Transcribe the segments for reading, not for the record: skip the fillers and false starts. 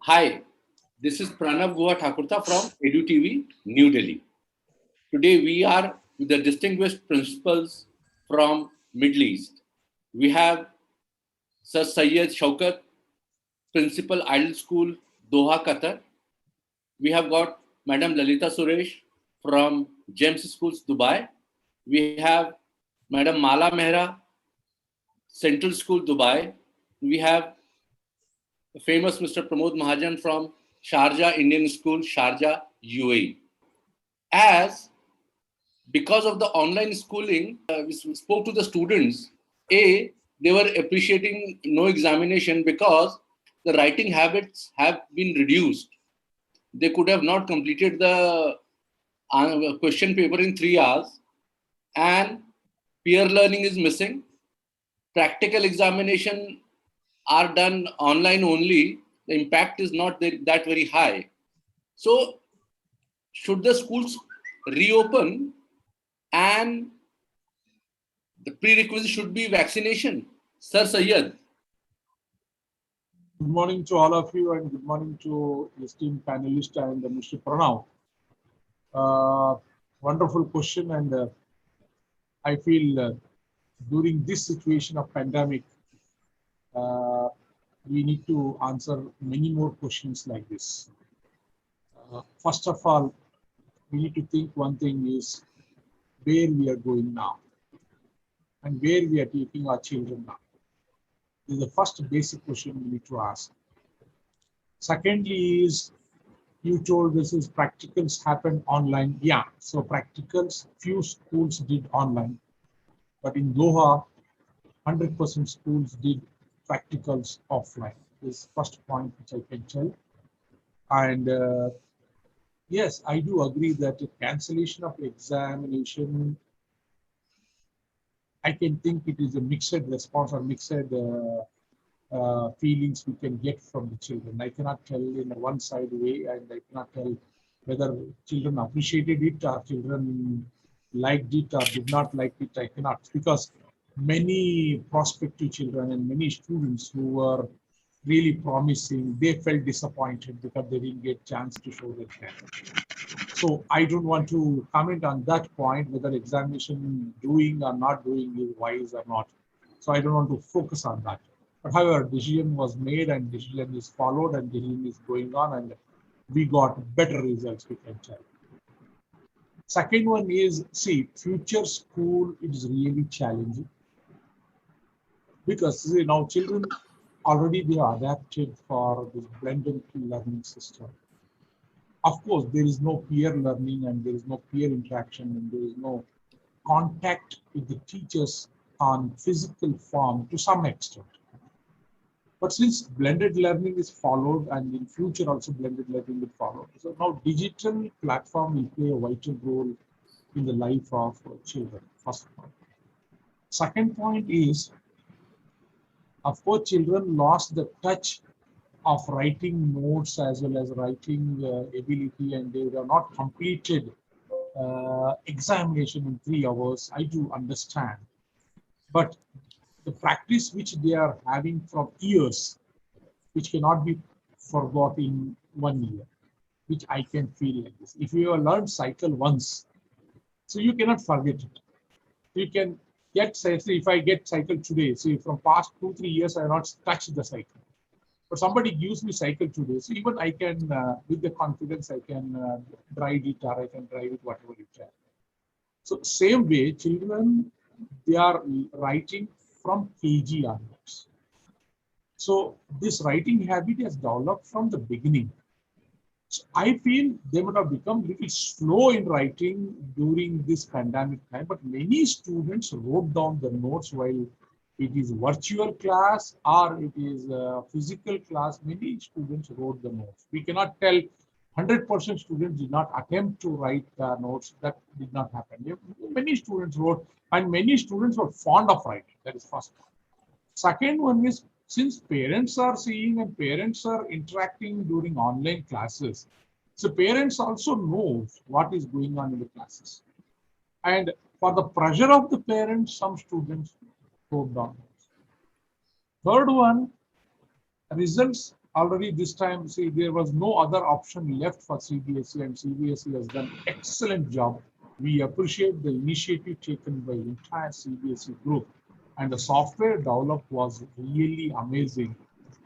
Hi, this is Pranav Guha Thakurta from EduTV, New Delhi. Today we are with the distinguished principals from Middle East. We have Sir Syed Shaukat, Principal Idle School, Doha, Qatar. We have got Madam Lalita Suresh from Gems Schools, Dubai. We have Madam Mala Mehra, Central School, Dubai. We have the famous Mr. Pramod Mahajan from Sharjah Indian School, Sharjah, UAE. As because of the online schooling, we spoke to the students. They were appreciating no examination because the writing habits have been reduced. They could have not completed the question paper in 3 hours, and peer learning is missing. Practical examination are done online only. The impact is not that very high. So, should the schools reopen and the prerequisite should be vaccination? Sir Syed. Good morning to all of you and good morning to esteemed panelist and Mr. Pranav. Wonderful question, and I feel during this situation of pandemic, uh, we need to answer many more questions like this. First of all, we need to think one thing is where we are going now and where we are taking our children now. This is the first basic question we need to ask. Secondly is, you told this is practicals happen online. Yeah, so practicals, few schools did online, but in Doha, 100% schools did practicals offline. This first point which I can tell. And yes, I do agree that the cancellation of examination, I can think it is a mixed response or mixed feelings we can get from the children. I cannot tell in a one-side way, and I cannot tell whether children appreciated it or children liked it or did not like it. I cannot, because many prospective children and many students who were really promising, they felt disappointed because they didn't get chance to show their talent. So I don't want to comment on that point, whether examination doing or not doing is wise or not. So I don't want to focus on that. But however, decision was made and decision is followed and decision is going on, and we got better results, we can tell. Second one is, see, future school is really challenging because see, now children already they are adapted for this blended learning system. Of course, there is no peer learning and there is no peer interaction and there is no contact with the teachers on physical form to some extent. But since blended learning is followed and in future also blended learning will follow. So now digital platform will play a vital role in the life of children, first point. Second point is, of course, children lost the touch of writing notes as well as writing ability, and they were not completed examination in 3 hours. I do understand, but the practice which they are having from years, which cannot be forgot in 1 year, which I can feel like this. If you have learned cycle once, so you cannot forget it. You can get, say, if I get cycle today, so from past 2-3 years, I have not touched the cycle. But somebody gives me cycle today, so even I can, with the confidence, I can drive it or I can drive it whatever you can. So same way, children, they are writing from KG onwards. So this writing habit has developed from the beginning. So I feel they would have become little slow in writing during this pandemic time, but many students wrote down the notes while it is virtual class or it is a physical class. Many students wrote the notes. We cannot tell 100% students did not attempt to write notes. That did not happen. Many students wrote, and many students were fond of writing. That is first one. Second one is, since parents are seeing and parents are interacting during online classes, so parents also knows what is going on in the classes. And for the pressure of the parents, some students wrote down. Third one, results already this time, see, there was no other option left for CBSE, and CBSE has done excellent job. We appreciate the initiative taken by entire CBSE group, and the software developed was really amazing.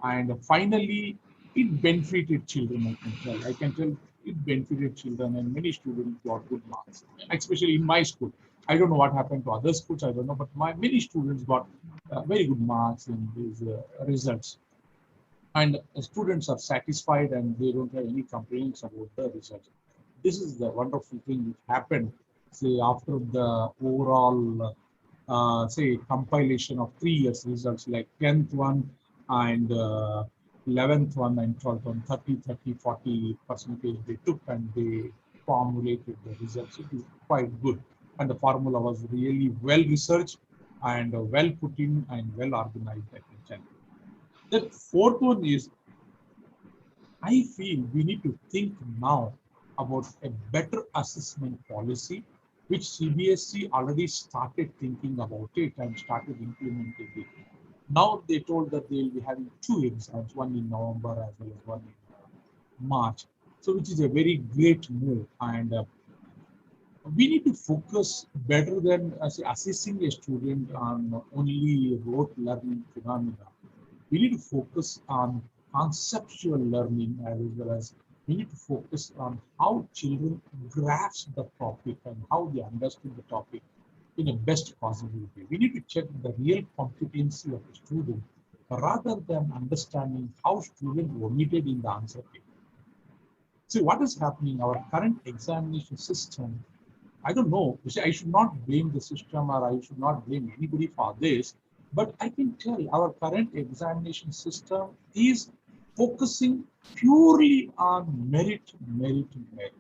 And finally, it benefited children. I can tell it benefited children, and many students got good marks, especially in my school. I don't know what happened to other schools. I don't know, but my many students got very good marks in these results, and students are satisfied and they don't have any complaints about the results. This is the wonderful thing which happened, say, after the overall, say, compilation of 3 years results, like 10th one and 11th one and 12th one, 30, 30, 40 percentage they took, and they formulated the results. It is quite good. And the formula was really well researched and well put in and well organized, I can tell. The fourth one is, I feel we need to think now about a better assessment policy, which CBSE already started thinking about it and started implementing it. Now they told that they will be having 2 exams, one in November as well as one in March. So which is a very great move, and we need to focus better than assessing a student on only rote learning phenomena. We need to focus on conceptual learning, as well as we need to focus on how children grasp the topic and how they understood the topic in a best possible way. We need to check the real competency of the student rather than understanding how student omitted in the answer paper. See what is happening, our current examination system, I don't know, you see, I should not blame the system or I should not blame anybody for this, but I can tell our current examination system is focusing purely on merit, merit, merit.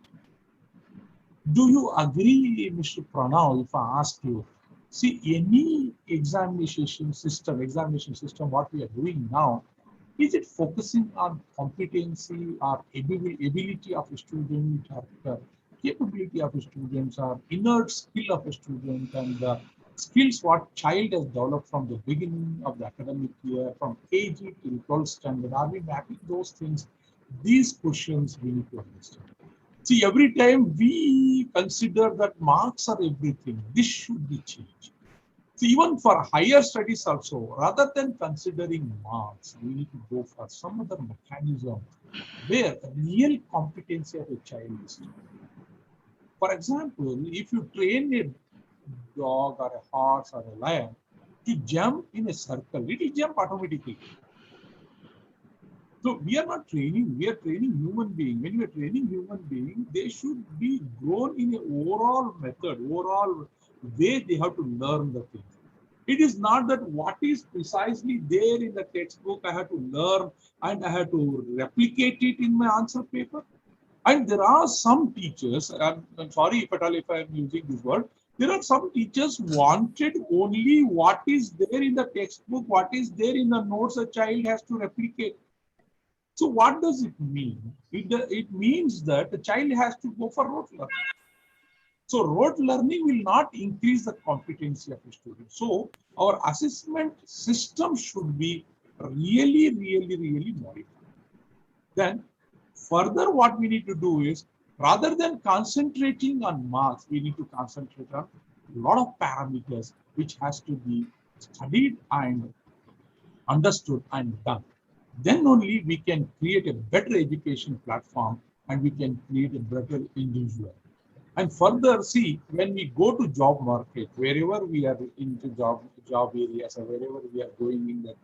Do you agree, Mr. Pranav, if I ask you, see, any examination system, what we are doing now, is it focusing on competency or ability of a student, or capability of a student, or inert skill of a student, and the skills what child has developed from the beginning of the academic year, from KG till 12th standard? Are we mapping those things? These questions we need to understand. See, every time we consider that marks are everything, this should be changed. See, even for higher studies also, rather than considering marks, we need to go for some other mechanism where real competency of a child is. For example, if you train a dog or a horse or a lion to jump in a circle, it will jump automatically. So we are not training, we are training human being. When we are training human being, they should be grown in an overall method, overall way they have to learn the things. It is not that what is precisely there in the textbook I have to learn and I have to replicate it in my answer paper. And there are some teachers, I'm sorry if at all if I am using this word, there are some teachers wanted only what is there in the textbook, what is there in the notes a child has to replicate. So what does it mean? It means that the child has to go for rote learning. So rote learning will not increase the competency of a student. So our assessment system should be really, really, really modified. Then further what we need to do is, rather than concentrating on marks, we need to concentrate on a lot of parameters which has to be studied and understood and done. Then only we can create a better education platform and we can create a better individual. And further, see, when we go to job market, wherever we are into job areas, or wherever we are going in the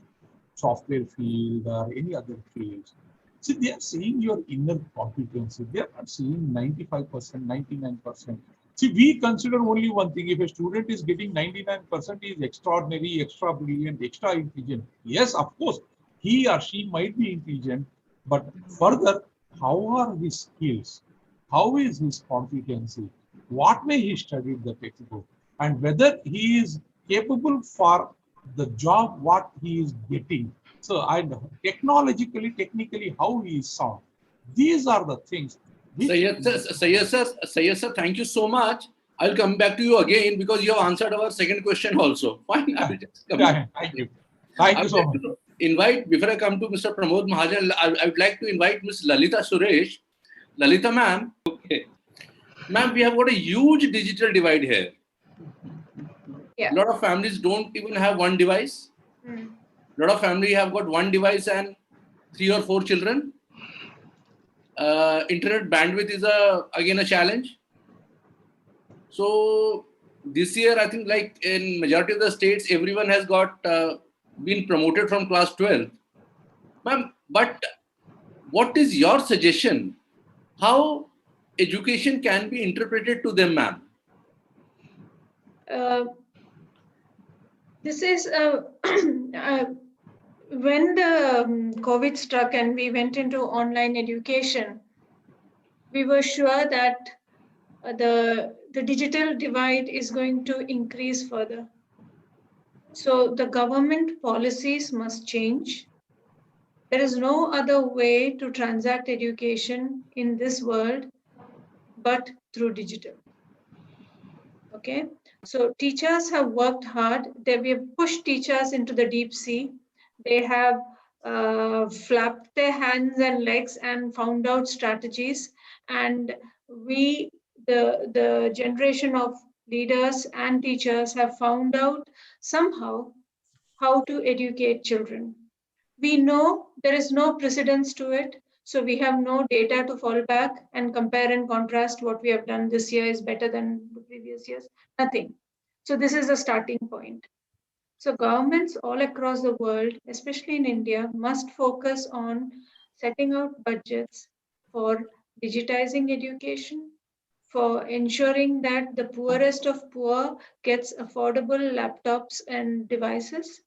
software field or any other fields, see, they are seeing your inner competency. They are not seeing 95%, 99%. See, we consider only one thing. If a student is getting 99%, he is extraordinary, extra brilliant, extra intelligent. Yes, of course, he or she might be intelligent, but further, how are his skills? How is his competency? What way he studied the textbook? And whether he is capable for the job what he is getting. So, and technologically, technically, how he is sound. These are the things. Sayyid sir, thank you so much. I'll come back to you again because you have answered our second question also. Fine, I will just come back. Thank you. Thank you so much. invite, before I come to Mr. Pramod Mahajan, I would like to invite Ms. Lalita Suresh. Lalita ma'am, okay. Ma'am, we have got a huge digital divide here. Yeah. A lot of families don't even have one device. A lot of families have got one device and 3 or 4 children. Internet bandwidth is again a challenge. So this year, I think like in majority of the states, everyone has got been promoted from class 12. Ma'am, but what is your suggestion? How education can be interpreted to them, ma'am? This is when the COVID struck and we went into online education, we were sure that the digital divide is going to increase further. So the government policies must change. There is no other way to transact education in this world but through digital. Okay, so teachers have worked hard. We have pushed teachers into the deep sea. They have flapped their hands and legs and found out strategies. And we, the generation of leaders and teachers, have found out somehow how to educate children. We know there is no precedence to it. So we have no data to fall back and compare and contrast what we have done this year is better than the previous years. Nothing. So this is the starting point. So governments all across the world, especially in India, must focus on setting out budgets for digitizing education, for ensuring that the poorest of poor gets affordable laptops and devices,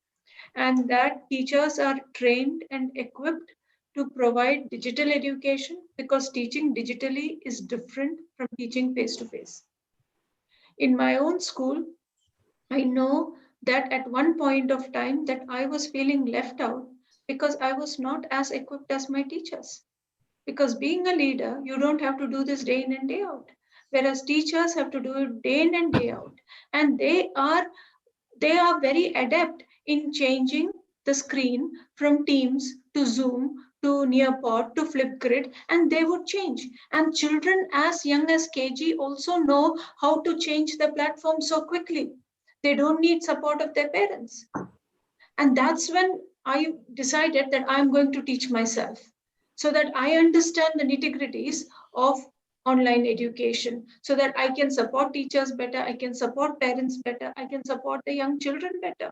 and that teachers are trained and equipped to provide digital education, because teaching digitally is different from teaching face to face. In my own school, I know that at one point of time that I was feeling left out because I was not as equipped as my teachers. Because being a leader, you don't have to do this day in and day out, whereas teachers have to do it day in and day out, and they are very adept in changing the screen from Teams to Zoom to Nearpod to Flipgrid, and they would change. And children as young as KG also know how to change the platform so quickly. They don't need support of their parents. And that's when I decided that I'm going to teach myself so that I understand the nitty-gritties of online education, so that I can support teachers better, I can support parents better, I can support the young children better.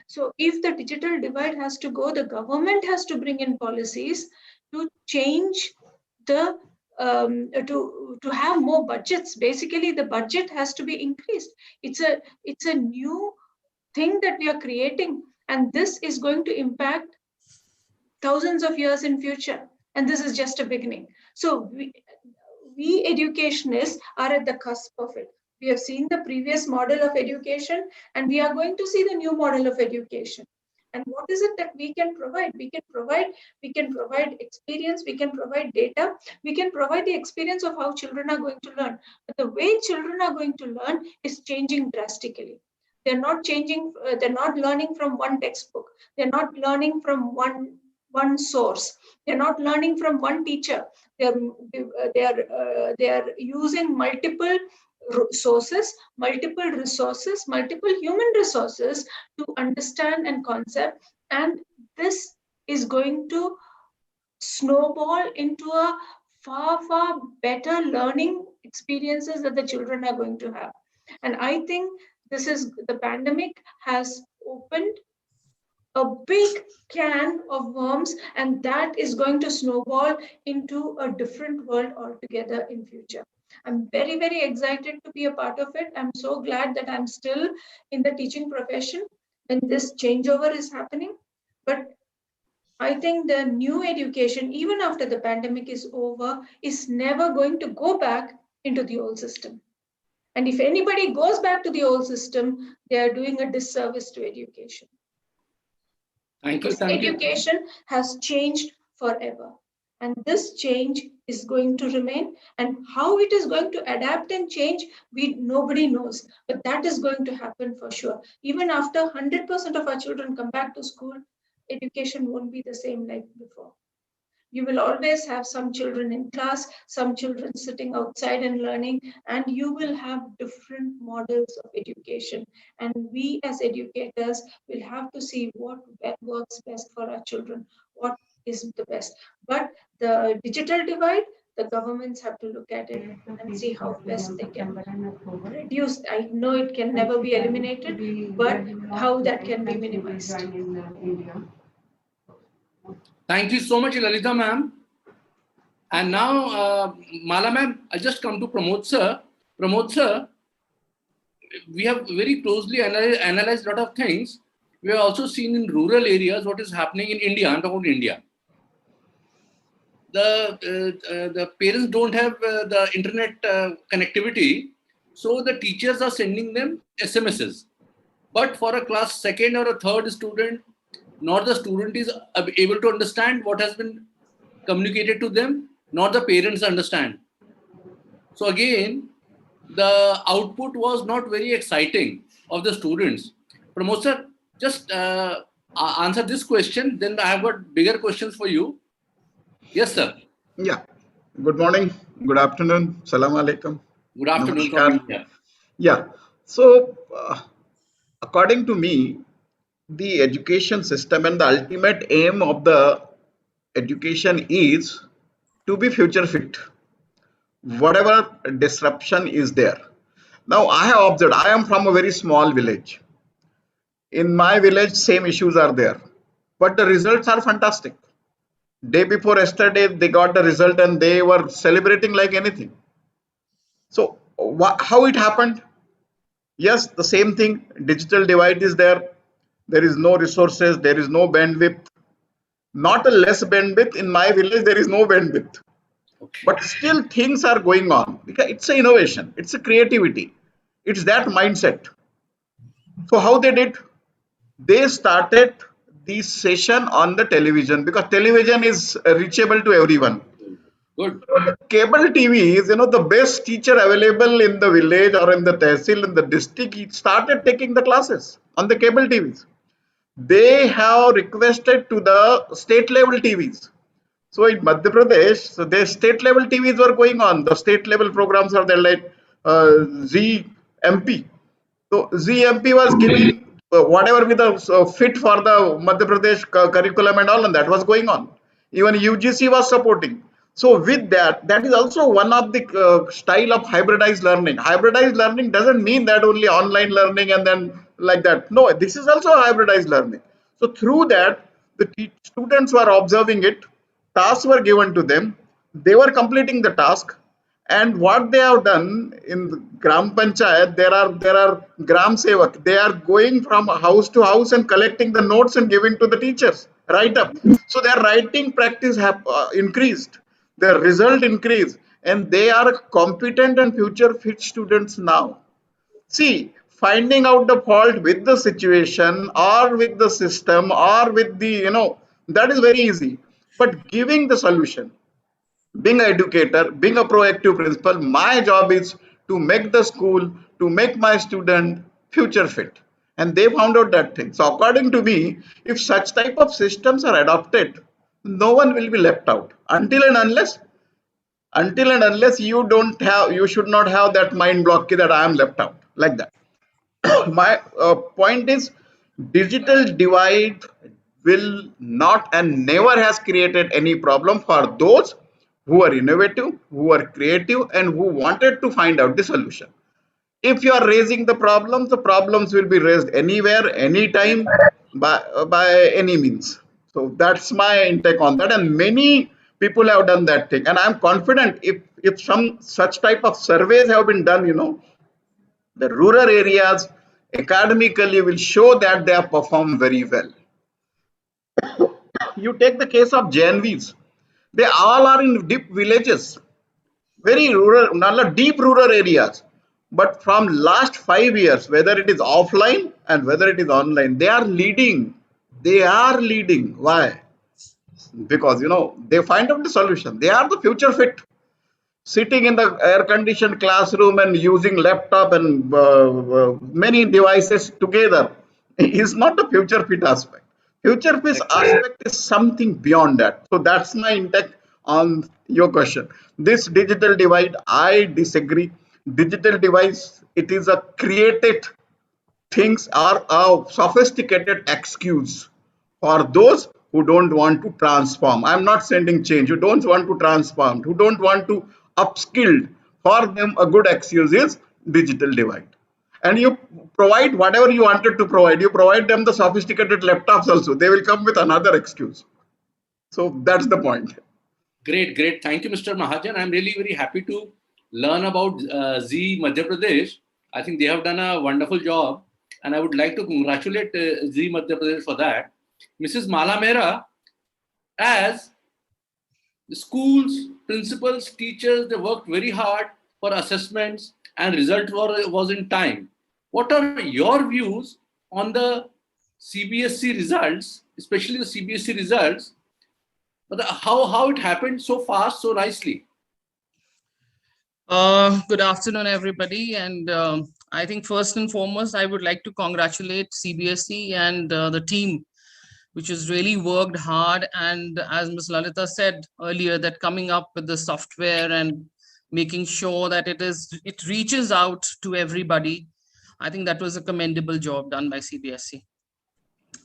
So if the digital divide has to go, the government has to bring in policies to change the to have more budgets. Basically, the budget has to be increased. It's a new thing that we are creating, and this is going to impact thousands of years in future. And this is just a beginning. So we educationists are at the cusp of it. We have seen the previous model of education, and we are going to see the new model of education. And what is it that we can provide? We can provide experience, we can provide data, we can provide the experience of how children are going to learn. But the way children are going to learn is changing drastically. They're not changing, they're not learning from one textbook. They're not learning from one source. They're not learning from one teacher. They are using multiple sources, multiple resources, multiple human resources to understand and concept. And this is going to snowball into a far better learning experiences that the children are going to have. And I think the pandemic has opened a big can of worms, and that is going to snowball into a different world altogether in future. I'm very excited to be a part of it. I'm so glad that I'm still in the teaching profession when this changeover is happening. But I think the new education, even after the pandemic is over, is never going to go back into the old system. And if anybody goes back to the old system, they are doing a disservice to education. Thank you. Because education has changed forever. And this change is going to remain. And how it is going to adapt and change, nobody knows. But that is going to happen for sure. Even after 100% of our children come back to school, education won't be the same like before. You will always have some children in class, some children sitting outside and learning, and you will have different models of education. And we as educators will have to see what works best for our children, what is the best. But the digital divide, the governments have to look at it and see how best they can reduce. I know it can never be eliminated, but how that can be minimized. Thank you so much, Lalita ma'am. And now, Mala ma'am, I just come to Pramod sir. Pramod sir, we have very closely analyzed a lot of things. We have also seen in rural areas what is happening in India. I'm talking about India. The parents don't have the internet connectivity, so the teachers are sending them SMSs. But for a class second or a third student, not the student is able to understand what has been communicated to them, nor the parents understand. So again, the output was not very exciting of the students. Pramod sir, just answer this question, then I have got bigger questions for you. Yes, sir. Yeah. Good morning. Good afternoon. Salam alaikum. Good afternoon Namaskar. from India. Yeah. So, according to me, the education system and the ultimate aim of the education is to be future fit. Whatever disruption is there. Now, I have observed, I am from a very small village. In my village, same issues are there, but the results are fantastic. Day before yesterday, they got the result and they were celebrating like anything. So, how it happened? Yes, the same thing. Digital divide is there. There is no resources. There is no bandwidth. Not a less bandwidth. In my village, there is no bandwidth. Okay. But still, things are going on because it's an innovation. It's a creativity. It's that mindset. So, how they did? They started the session on the television because television is reachable to everyone. Good. Cable TV is, the best teacher available in the village or in the tehsil in the district. He started taking the classes on the cable TVs. They have requested to the state level TVs. So in Madhya Pradesh, so their state level TVs were going on. The state level programs are there like ZMP. So ZMP was giving whatever with the fit for the Madhya Pradesh curriculum and all, and that was going on. Even UGC was supporting. So with that, that is also one of the style of hybridized learning. Hybridized learning doesn't mean that only online learning and then like that. No, this is also hybridized learning. So through that, the students were observing it. Tasks were given to them. They were completing the task. And what they have done in Gram Panchayat, there are Gram Sevak. They are going from house to house and collecting the notes and giving to the teachers. Write up. So their writing practice have increased. Their result increased, and they are competent and future fit students now. See, finding out the fault with the situation or with the system or with the that is very easy. But giving the solution, being an educator, being a proactive principal, my job is to make the school, to make my student future fit. And they found out that thing. So according to me, if such type of systems are adopted, no one will be left out until and unless you should not have that mind block that I am left out like that. My point is digital divide will not and never has created any problem for those who are innovative, who are creative, and who wanted to find out the solution. If you are raising the problems will be raised anywhere, anytime, by any means. So that's my intake on that, and many people have done that thing, and I'm confident if some such type of surveys have been done, the rural areas academically will show that they have performed very well. You take the case of JNVs, they all are in deep villages, very rural, not deep rural areas. But from last 5 years, whether it is offline and whether it is online, they are leading. They are leading. Why? Because they find out the solution. They are the future fit. Sitting in the air-conditioned classroom and using laptop and many devices together is not a future fit aspect. Future peace aspect is something beyond that. So that's my intake on your question. This digital divide, I disagree. Digital device, it is a created things are a sophisticated excuse for those who don't want to transform. I'm not sending change. Who don't want to transform, who don't want to upskill. For them, a good excuse is digital divide. And you provide whatever you wanted to provide. You provide them the sophisticated laptops also. They will come with another excuse. So that's the point. Great, great. Thank you, Mr. Mahajan. I'm really very happy to learn about Z Madhya Pradesh. I think they have done a wonderful job, and I would like to congratulate Z Madhya Pradesh for that. Mrs. Mala Mehra, as the schools, principals, teachers, they worked very hard for assessments and result was in time. What are your views on the CBSE results, especially the CBSE results, but how it happened so fast, so nicely? Good afternoon, everybody. And I think first and foremost, I would like to congratulate CBSE and the team, which has really worked hard. And as Ms. Lalita said earlier, that coming up with the software and making sure that it reaches out to everybody. I think that was a commendable job done by CBSE.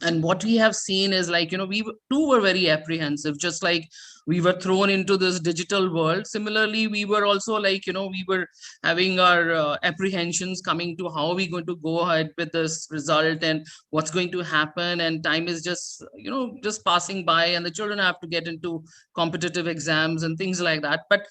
And what we have seen is, like, we too were very apprehensive, just like we were thrown into this digital world. Similarly, we were also like, we were having our apprehensions coming to how are we going to go ahead with this result and what's going to happen. And time is just, just passing by, and the children have to get into competitive exams and things like that. But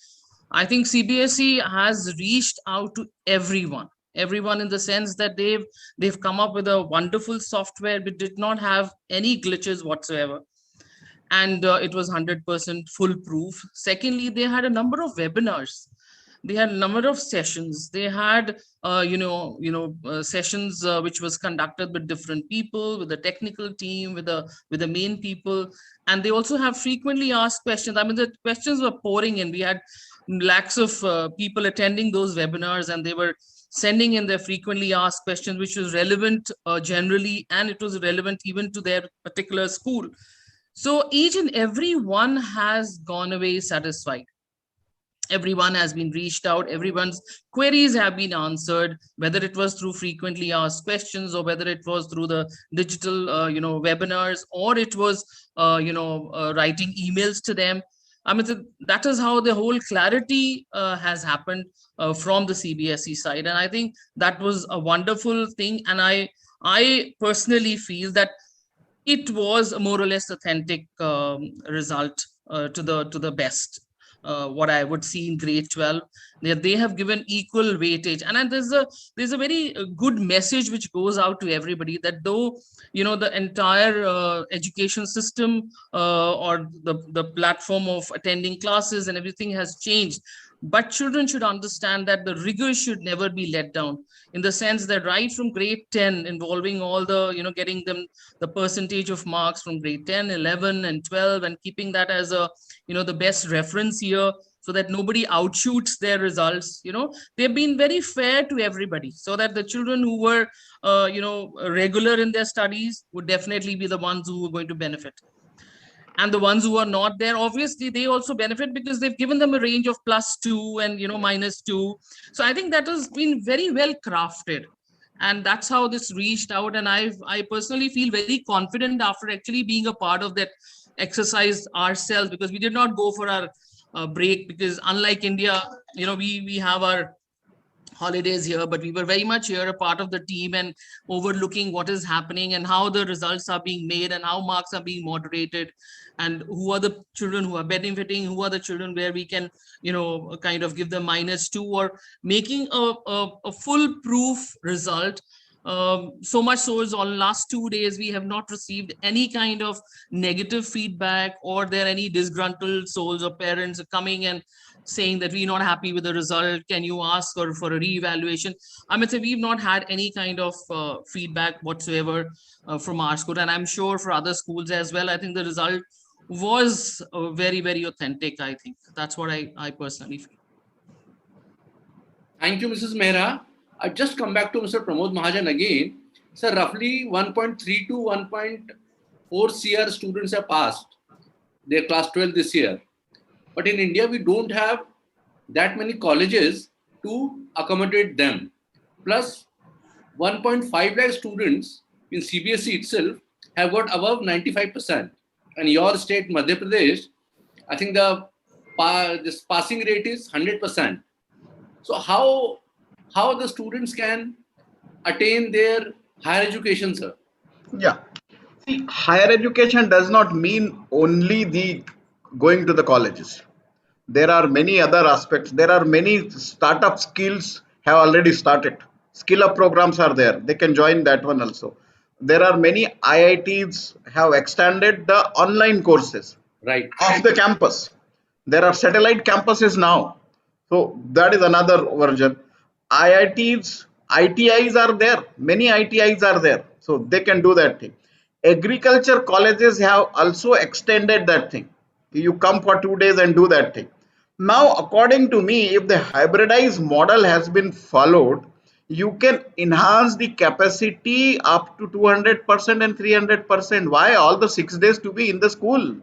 I think CBSE has reached out to everyone in the sense that they've come up with a wonderful software which did not have any glitches whatsoever, and it was 100% foolproof. Secondly, they had a number of webinars, they had a number of sessions, they had sessions which was conducted with different people, with the technical team, with the main people. And they also have frequently asked questions. I mean, the questions were pouring in. We had lakhs of people attending those webinars, and they were sending in their frequently asked questions, which was relevant generally, and it was relevant even to their particular school. So each and every one has gone away satisfied. Everyone has been reached out, everyone's queries have been answered, whether it was through frequently asked questions or whether it was through the digital webinars, or it was writing emails to them. I mean, that is how the whole clarity has happened from the CBSE side. And I think that was a wonderful thing. And I personally feel that it was a more or less authentic result to the best. What I would see in grade 12, they have given equal weightage, and there's a very good message which goes out to everybody, that though the entire education system or the platform of attending classes and everything has changed, but children should understand that the rigor should never be let down, in the sense that right from grade 10, involving all the getting them the percentage of marks from grade 10, 11 and 12, and keeping that as a the best reference year, so that nobody outshoots their results. They've been very fair to everybody, so that the children who were regular in their studies would definitely be the ones who are going to benefit, and the ones who are not there, obviously they also benefit, because they've given them a range of +2 and -2. So I think that has been very well crafted, and that's how this reached out. And I personally feel very confident after actually being a part of that exercise ourselves, because we did not go for our break, because unlike India, we have our holidays here, but we were very much here, a part of the team, and overlooking what is happening and how the results are being made and how marks are being moderated, and who are the children who are benefiting, who are the children where we can kind of give them -2, or making a foolproof result. So much so is on last 2 days we have not received any kind of negative feedback, or there any disgruntled souls or parents coming and saying that we're not happy with the result, can you ask for a re-evaluation. I mean, so we've not had any kind of feedback whatsoever from our school, and I'm sure for other schools as well. I think the result was very, very authentic. I think that's what I personally feel. Thank you, Mrs. Mehra. I just come back to Mr. Pramod Mahajan again. Sir, roughly 1.3 to 1. 4 CR students have passed their class 12 this year. But in India, we don't have that many colleges to accommodate them. Plus, 1.5 lakh students in CBSE itself have got above 95%. And your state, Madhya Pradesh, I think this passing rate is 100%. So how the students can attain their higher education, sir? Yeah. See, higher education does not mean only the going to the colleges. There are many other aspects. There are many startup skills have already started. Skill up programs are there. They can join that one also. There are many IITs have extended the online courses Right. off the campus. There are satellite campuses now. So that is another version. IITs, ITIs are there. Many ITIs are there. So they can do that thing. Agriculture colleges have also extended that thing. You come for 2 days and do that thing. Now, according to me, if the hybridized model has been followed, you can enhance the capacity up to 200% and 300%. Why all the 6 days to be in the school?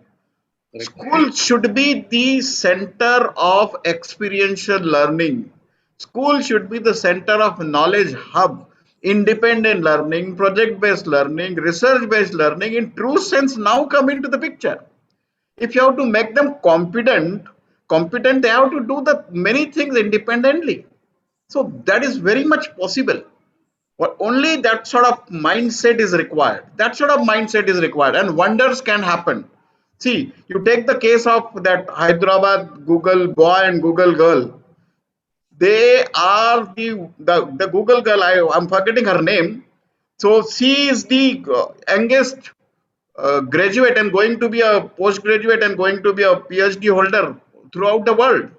School should be the center of experiential learning. School should be the center of knowledge hub. Independent learning, project based learning, research based learning in true sense now come into the picture. If you have to make them competent, they have to do the many things independently. So that is very much possible. But only that sort of mindset is required. That sort of mindset is required, and wonders can happen. See, you take the case of that Hyderabad Google boy and Google girl. They are the Google girl. I'm forgetting her name. So she is the youngest graduate and going to be a postgraduate and going to be a PhD holder throughout the world,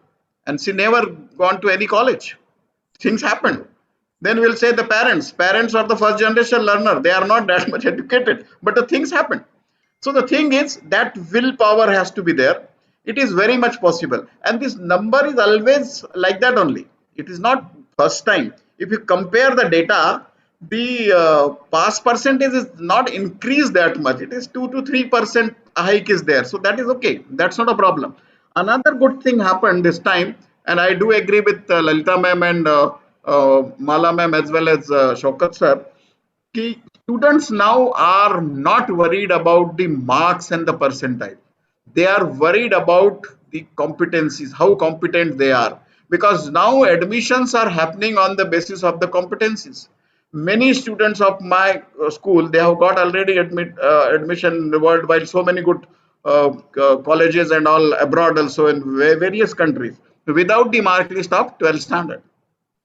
and she never gone to any college. Things happen. Then we'll say the parents are the first generation learner, they are not that much educated, but the things happen. So the thing is that willpower has to be there. It is very much possible, and this number is always like that only. It is not first time. If you compare the data, the pass percentage is not increased that much. It is 2 to 3% hike is there, so that is okay. That's not a problem. Another good thing happened this time, and I do agree with Lalita ma'am and Mala ma'am as well as Shaukat sir. Ki students now are not worried about the marks and the percentile. They are worried about the competencies, how competent they are. Because now admissions are happening on the basis of the competencies. Many students of my school, they have got already admission worldwide, so many good colleges and all abroad also in various countries without the mark list of 12th standard.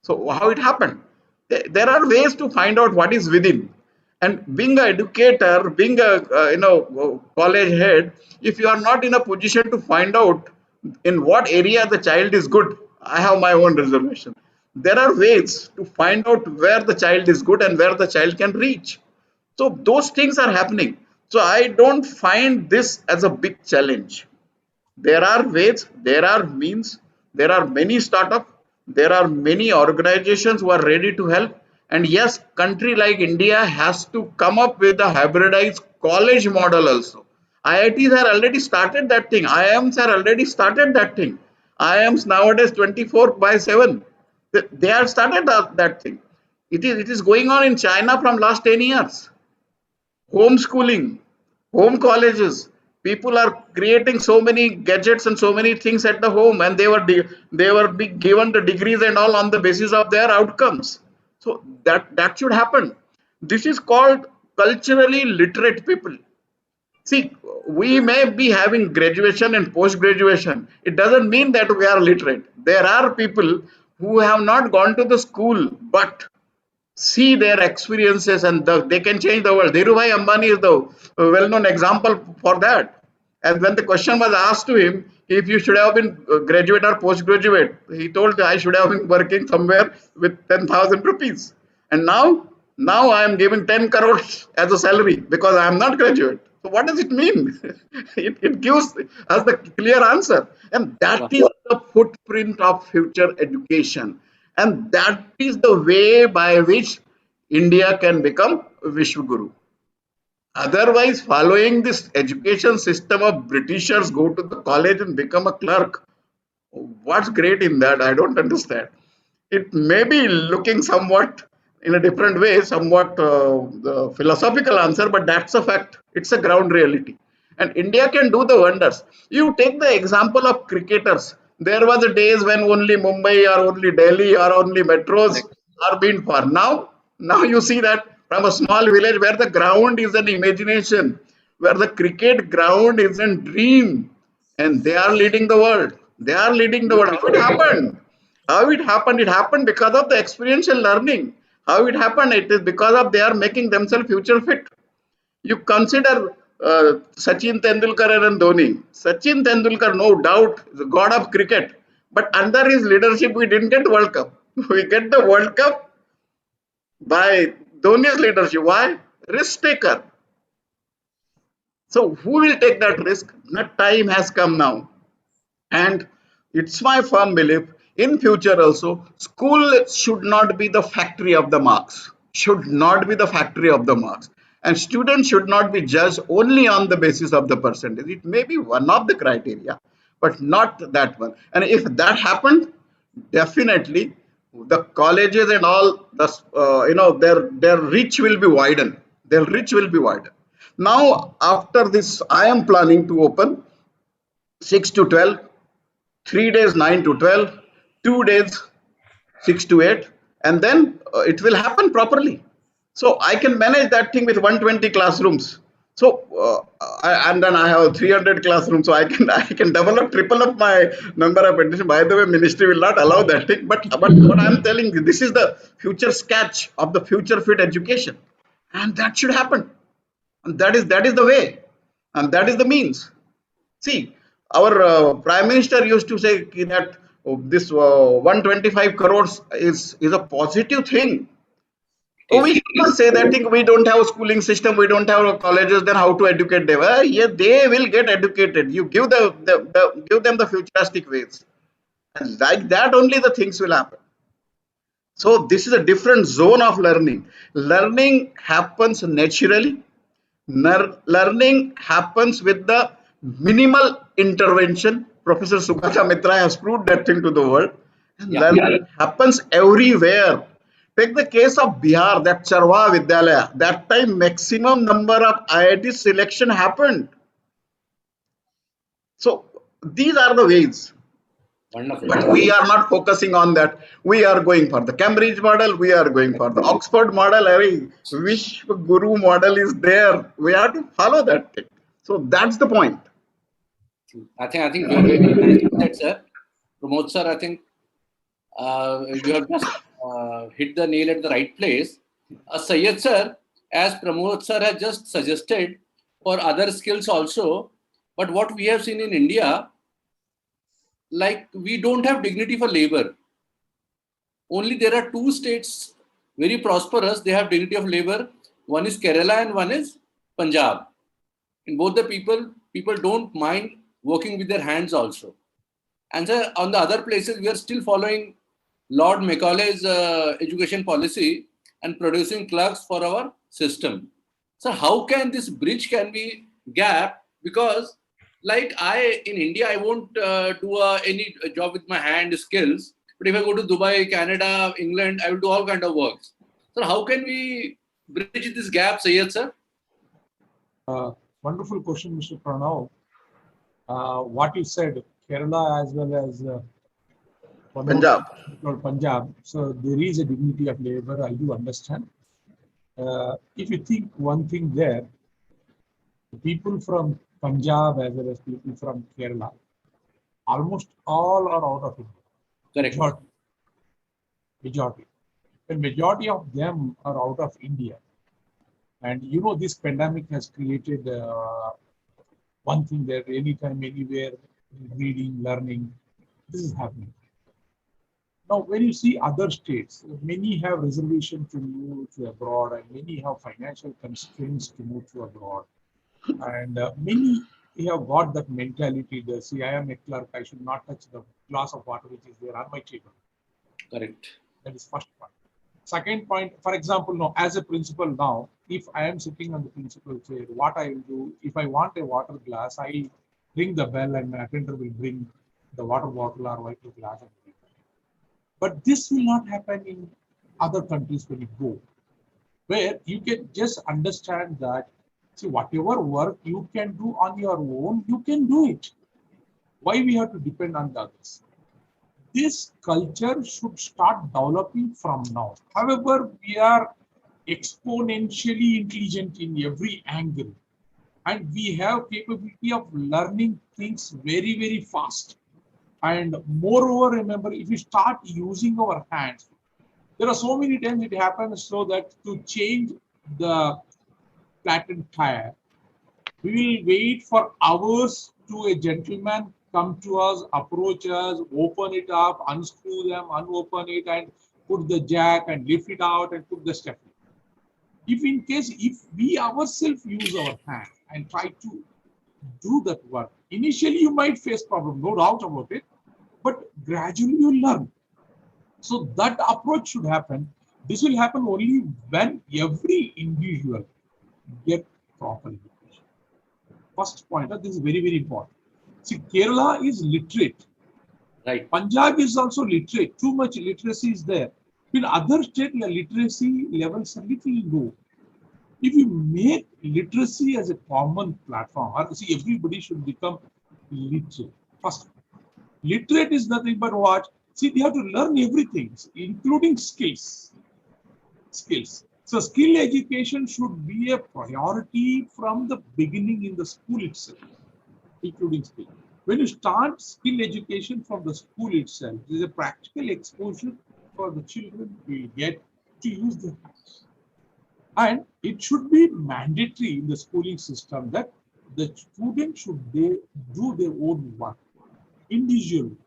So how it happened? There are ways to find out what is within. And being an educator, being a college head, if you are not in a position to find out in what area the child is good, I have my own reservation. There are ways to find out where the child is good and where the child can reach. So those things are happening. So I don't find this as a big challenge. There are ways, there are means, there are many startups, there are many organizations who are ready to help. And yes, country like India has to come up with a hybridized college model also. IITs have already started that thing. IIMs have already started that thing. IIMs nowadays 24 by 7. They have started that thing. It is going on in China from last 10 years. Homeschooling, home colleges. People are creating so many gadgets and so many things at the home, and they were given the degrees and all on the basis of their outcomes. So that should happen. This is called culturally literate people. See, we may be having graduation and post graduation. It doesn't mean that we are literate. There are people who have not gone to the school but see their experiences, and they can change the world. Dhirubhai Ambani is the well-known example for that. And when the question was asked to him if you should have been graduate or postgraduate, he told I should have been working somewhere with 10,000 rupees. And now I am given 10 crores as a salary because I am not graduate. So what does it mean? it gives us the clear answer. And that is the footprint of future education. And that is the way by which India can become Vishwaguru. Otherwise, following this education system of Britishers, go to the college and become a clerk. What's great in that? I don't understand. It may be looking somewhat in a different way, somewhat the philosophical answer, but that's a fact. It's a ground reality. And India can do the wonders. You take the example of cricketers. There was a days when only Mumbai or only Delhi or only metros are being for. Now you see that from a small village where the ground is an imagination, where the cricket ground is a dream, and they are leading the world. They are leading the world. How it happened? How it happened? It happened because of the experiential learning. How it happened? It is because of they are making themselves future fit. You consider Sachin Tendulkar and Dhoni. Sachin Tendulkar, no doubt, is the god of cricket. But under his leadership, we didn't get World Cup. We get the World Cup by Dhoni's leadership. Why? Risk taker. So who will take that risk? That time has come now. And it's my firm belief in future also, school should not be the factory of the marks. Should not be the factory of the marks. And students should not be judged only on the basis of the percentage. It may be one of the criteria, but not that one. And if that happened, definitely the colleges and all the their reach will be widened. Their reach will be widened. Now after this, I am planning to open 6 to 12, 3 days 9 to 12, 2 days 6 to 8, and then it will happen properly. So I can manage that thing with 120 classrooms. So and then I have 300 classrooms, so I can develop triple up my number of admission. By the way, ministry will not allow that thing, but what I'm telling you, this is the future sketch of the future fit education, and that should happen. And that is the way, and that is the means. See, our prime minister used to say that this 125 crores is a positive thing. Oh, we cannot say that thing. We don't have a schooling system. We don't have colleges. Then how to educate them? Yeah, they will get educated. You give give them the futuristic ways, and like that only the things will happen. So this is a different zone of learning. Learning happens naturally. Learning happens with the minimal intervention. Professor Sugata Mitra has proved that thing to the world. And Yeah. learning happens everywhere. Take the case of Bihar, that Charwa Vidyalaya. That time, maximum number of IIT selection happened. So these are the ways. Wonderful. But we are not focusing on that. We are going for the Cambridge model. We are going for the Oxford model. Which Guru model is there? We have to follow that thing. So that's the point. I think very nicely said, sir. Pramod sir, I think you have just hit the nail at the right place. Syed sir, as Pramod sir has just suggested, for other skills also, but what we have seen in India, like we don't have dignity for labor. Only there are two states very prosperous, they have dignity of labor. One is Kerala and one is Punjab. In both the people don't mind working with their hands also. And sir, on the other places, we are still following Lord Macaulay's education policy and producing clerks for our system. So how can this bridge can be gap? Because like in India, I won't do any job with my hand skills. But if I go to Dubai, Canada, England, I will do all kind of works. So how can we bridge this gap, Syed sir? Wonderful question, Mr. Pranav. What you said, Kerala as well as Punjab. Punjab. So there is a dignity of labor. I do understand. If you think one thing there, the people from Punjab as well as people from Kerala, almost all are out of India. Correct. Majority. The majority of them are out of India. And you know, this pandemic has created one thing that anytime, anywhere, reading, learning, this is happening. Now, when you see other states, many have reservation to move to abroad and many have financial constraints to move to abroad. And many have got that mentality that, see, I am a clerk, I should not touch the glass of water which is there on my table. Correct. That is first point. Second point, for example, now as a principal now, if I am sitting on the principal chair, what I will do, if I want a water glass, I ring the bell and my attendant will bring the water bottle or water glass. But this will not happen in other countries when you go, where you can just understand that, see, whatever work you can do on your own, you can do it. Why we have to depend on the others? This culture should start developing from now. However, we are exponentially intelligent in every angle, and we have capability of learning things very, very fast. And moreover, remember, if we start using our hands, there are so many times it happens so that to change the flattened tire, we will wait for hours to a gentleman come to us, approach us, open it up, unscrew them, unopen it, and put the jack and lift it out and put the step. If in case, if we ourselves use our hand and try to do that work, initially you might face problem, no doubt about it, but gradually you learn. So that approach should happen. This will happen only when every individual get proper education. First point, this is very, very important. See, Kerala is literate. Right. Punjab is also literate. Too much literacy is there. In other states, the literacy levels are little low. If you make literacy as a common platform, or see, everybody should become literate. First, literate is nothing but what? See, they have to learn everything, including skills. Skills. So skill education should be a priority from the beginning in the school itself, including skill. When you start skill education from the school itself, there is a practical exposure for the children will get to use their hands. And it should be mandatory in the schooling system that the student should do their own work individually.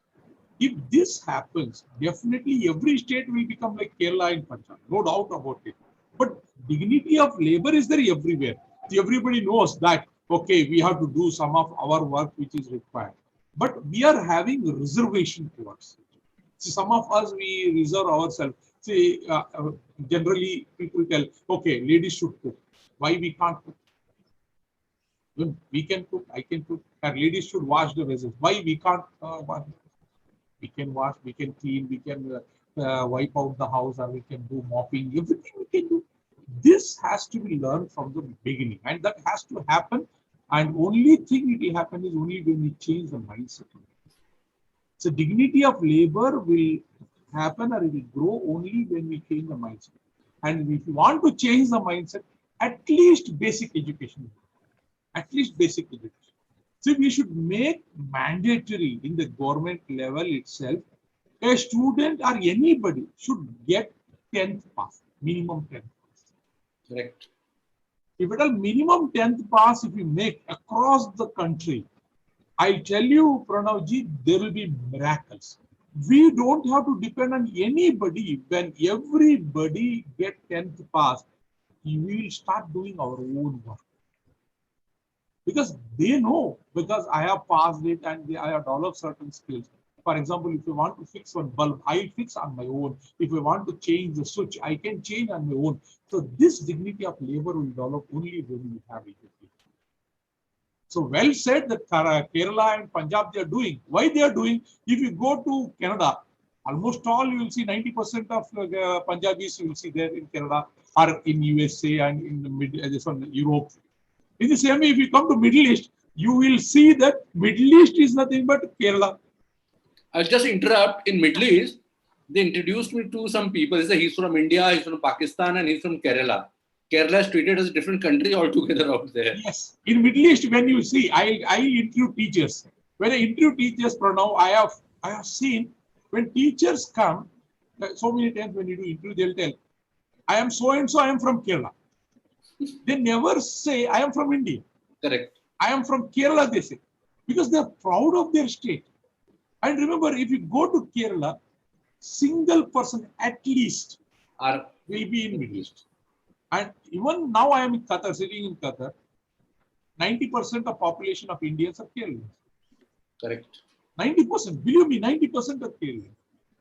If this happens, definitely every state will become like Kerala and Punjab, no doubt about it. But dignity of labor is there everywhere. Everybody knows that, okay, we have to do some of our work which is required. But we are having reservation towards it. See, some of us, we reserve ourselves. See, generally people tell, okay, ladies should cook. Why we can't cook? When we can cook, I can cook. And ladies should wash the vessels. Why we can't wash? We can wash, we can clean, we can wipe out the house, or we can do mopping, everything we can do. This has to be learned from the beginning, and that has to happen. And only thing it will happen is only when we change the mindset. So dignity of labor will happen or it will grow only when we change the mindset. And if you want to change the mindset, at least basic education. At least basic education. So we should make mandatory in the government level itself, a student or anybody should get 10th pass, minimum 10th pass. Correct. If it is minimum 10th pass, if we make across the country, I'll tell you, Pranavji, there will be miracles. We don't have to depend on anybody. When everybody get 10th pass, we will start doing our own work. Because they know, because I have passed it and I have developed certain skills. For example, if you want to fix one bulb, I'll fix on my own. If you want to change the switch, I can change on my own. So this dignity of labor will develop only when we have education. So well said that Kerala and Punjab, they are doing. Why they are doing? If you go to Canada, almost all you will see 90% of Punjabis you will see there in Canada or in USA and in the Europe. In the same way, if you come to Middle East, you will see that Middle East is nothing but Kerala. I'll just interrupt. In Middle East, they introduced me to some people. They say he's from India, he's from Pakistan, and he's from Kerala. Kerala is treated as a different country altogether out there. Yes. In Middle East, when you see, I interview teachers. When I interview teachers, Pranav, I have seen when teachers come, so many times when you do interview, they'll tell, I am so and so, I am from Kerala. They never say, I am from India. Correct. I am from Kerala, they say. Because they are proud of their state. And remember, if you go to Kerala, single person at least will be in Middle East. And even now I am in Qatar, sitting in Qatar, 90% of population of Indians are Kerala. Correct. 90%, believe me, 90% are Kerala.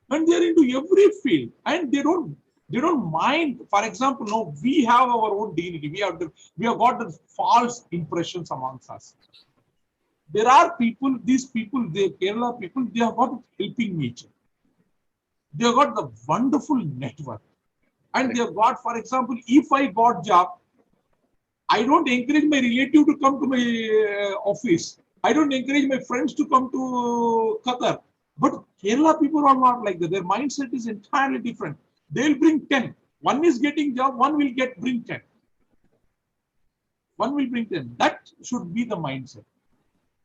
And they are into every field. And they don't They don't mind. For example, no, we have our own dignity. We have got the false impressions amongst us. There are people, these people, the Kerala people, they have got helping nature. They have got the wonderful network. And they have got, for example, if I got job, I don't encourage my relative to come to my office. I don't encourage my friends to come to Qatar. But Kerala people are not like that. Their mindset is entirely different. They'll bring 10. One is getting job, one will bring 10. One will bring 10. That should be the mindset.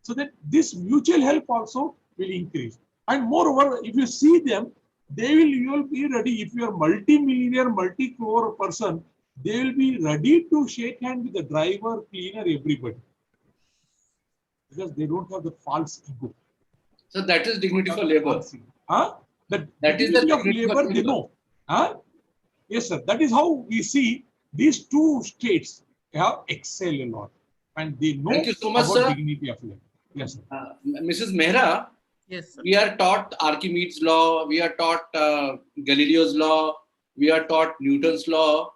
So that this mutual help also will increase. And moreover, if you see them, you will be ready. If you are multi-millionaire, multi-crore person, they will be ready to shake hand with the driver, cleaner, everybody. Because they don't have the false ego. So that is dignity for labor. Huh? That is the dignity of dignity labor, for they labor. know. Huh? Yes, sir. That is how we see these two states have excel a lot. And they know Thank you so much, about sir. dignity of labor. Yes, sir. Mrs. Mehra, Yes, sir. we are taught Archimedes' law, we are taught Galileo's law, we are taught Newton's law.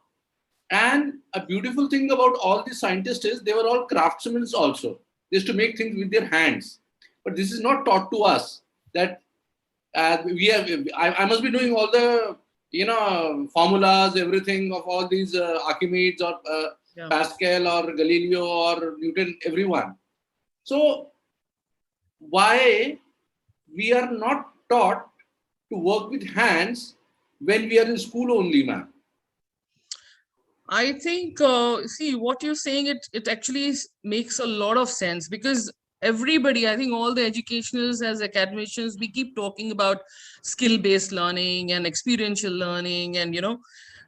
And a beautiful thing about all these scientists is they were all craftsmen also. They used to make things with their hands. But this is not taught to us that I must be knowing all the formulas, everything of all these Archimedes or Yeah. Pascal or Galileo or Newton, everyone. So why we are not taught to work with hands when we are in school only, ma'am? I think, see, what you're saying, it actually makes a lot of sense, because everybody, I think all the educationals as academicians, we keep talking about skill-based learning and experiential learning, and,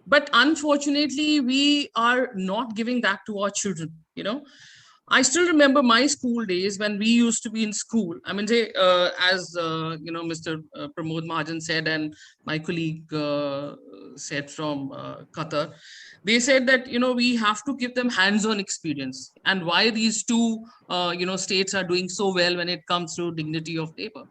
but unfortunately, we are not giving that to our children. I still remember my school days when we used to be in school. I mean, say, as Mr. Pramod Mahajan said, and my colleague said from Qatar, they said that we have to give them hands-on experience, and why these two states are doing so well when it comes to dignity of labor.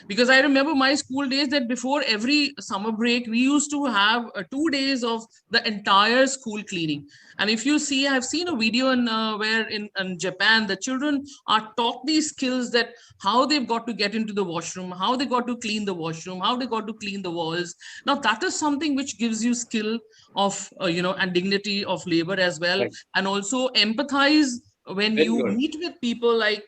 Because I remember my school days that before every summer break, we used to have 2 days of the entire school cleaning. And if you see, I've seen a video where in Japan, the children are taught these skills, that how they've got to get into the washroom, how they got to clean the washroom, how they got to clean the walls. Now, that is something which gives you skill of, and dignity of labor as well. Right. And also empathize when Very you good. meet with people like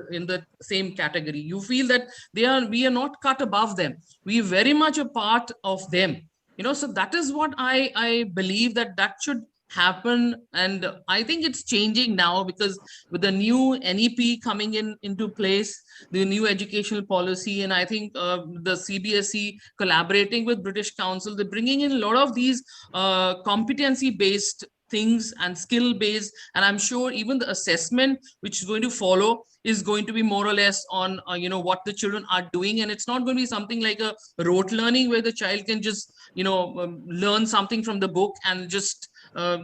in the same category. You feel that we are not cut above them. We are very much a part of them. So that is what I believe that should happen. And I think it's changing now, because with the new NEP coming into place, the new educational policy, and I think the CBSE collaborating with British Council, they're bringing in a lot of these competency based things and skill based, and I'm sure even the assessment which is going to follow is going to be more or less on what the children are doing. And it's not going to be something like a rote learning where the child can just learn something from the book and just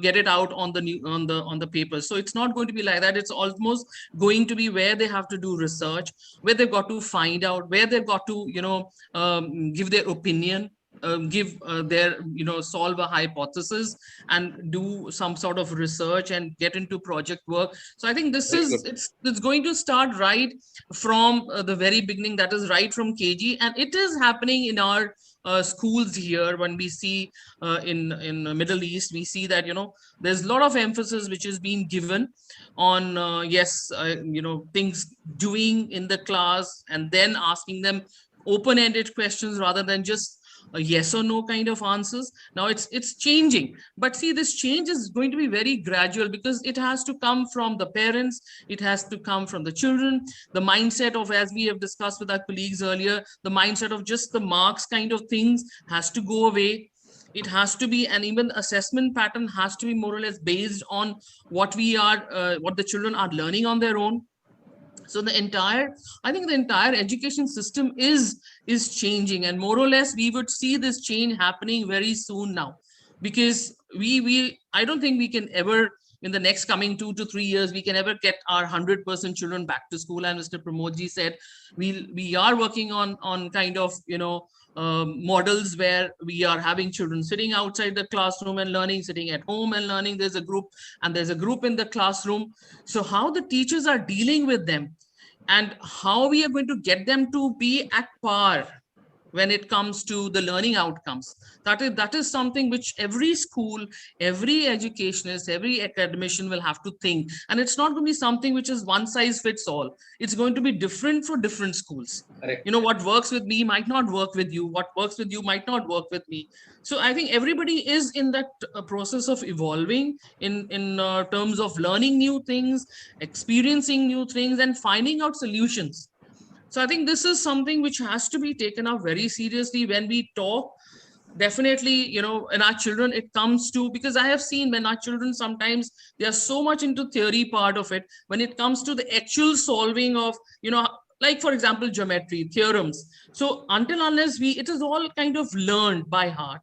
get it out on the paper. So it's not going to be like that. It's almost going to be where they have to do research, where they've got to find out, where they've got to give their opinion, give their solve a hypothesis and do some sort of research and get into project work. So I think this is it's going to start right from the very beginning, that is right from KG, and it is happening in our schools here. When we see in the Middle East, we see that there's a lot of emphasis which is being given on things doing in the class, and then asking them open-ended questions rather than just a yes or no kind of answers. Now it's changing, but see, this change is going to be very gradual, because it has to come from the parents, it has to come from the children. The mindset of, as we have discussed with our colleagues earlier, the mindset of just the marks kind of things has to go away. It has to be, and even assessment pattern has to be more or less based on what the children are learning on their own. So I think the entire education system is changing, and more or less we would see this change happening very soon now, because I don't think we can ever in the next coming 2 to 3 years, we can ever get our 100% children back to school. And Mr. Pramodji said, we are working on kind of, models where we are having children sitting outside the classroom and learning, sitting at home and learning. There's a group and there's a group in the classroom. So how the teachers are dealing with them and how we are going to get them to be at par when it comes to the learning outcomes. That is something which every school, every educationist, every academician will have to think. And it's not going to be something which is one size fits all. It's going to be different for different schools. Correct. What works with me might not work with you. What works with you might not work with me. So I think everybody is in that process of evolving in terms of learning new things, experiencing new things, and finding out solutions. So I think this is something which has to be taken up very seriously when we talk. Definitely, in our children, it comes to, because I have seen when our children, sometimes they are so much into theory part of it, when it comes to the actual solving of, like for example, geometry, theorems. So until unless it is all kind of learned by heart.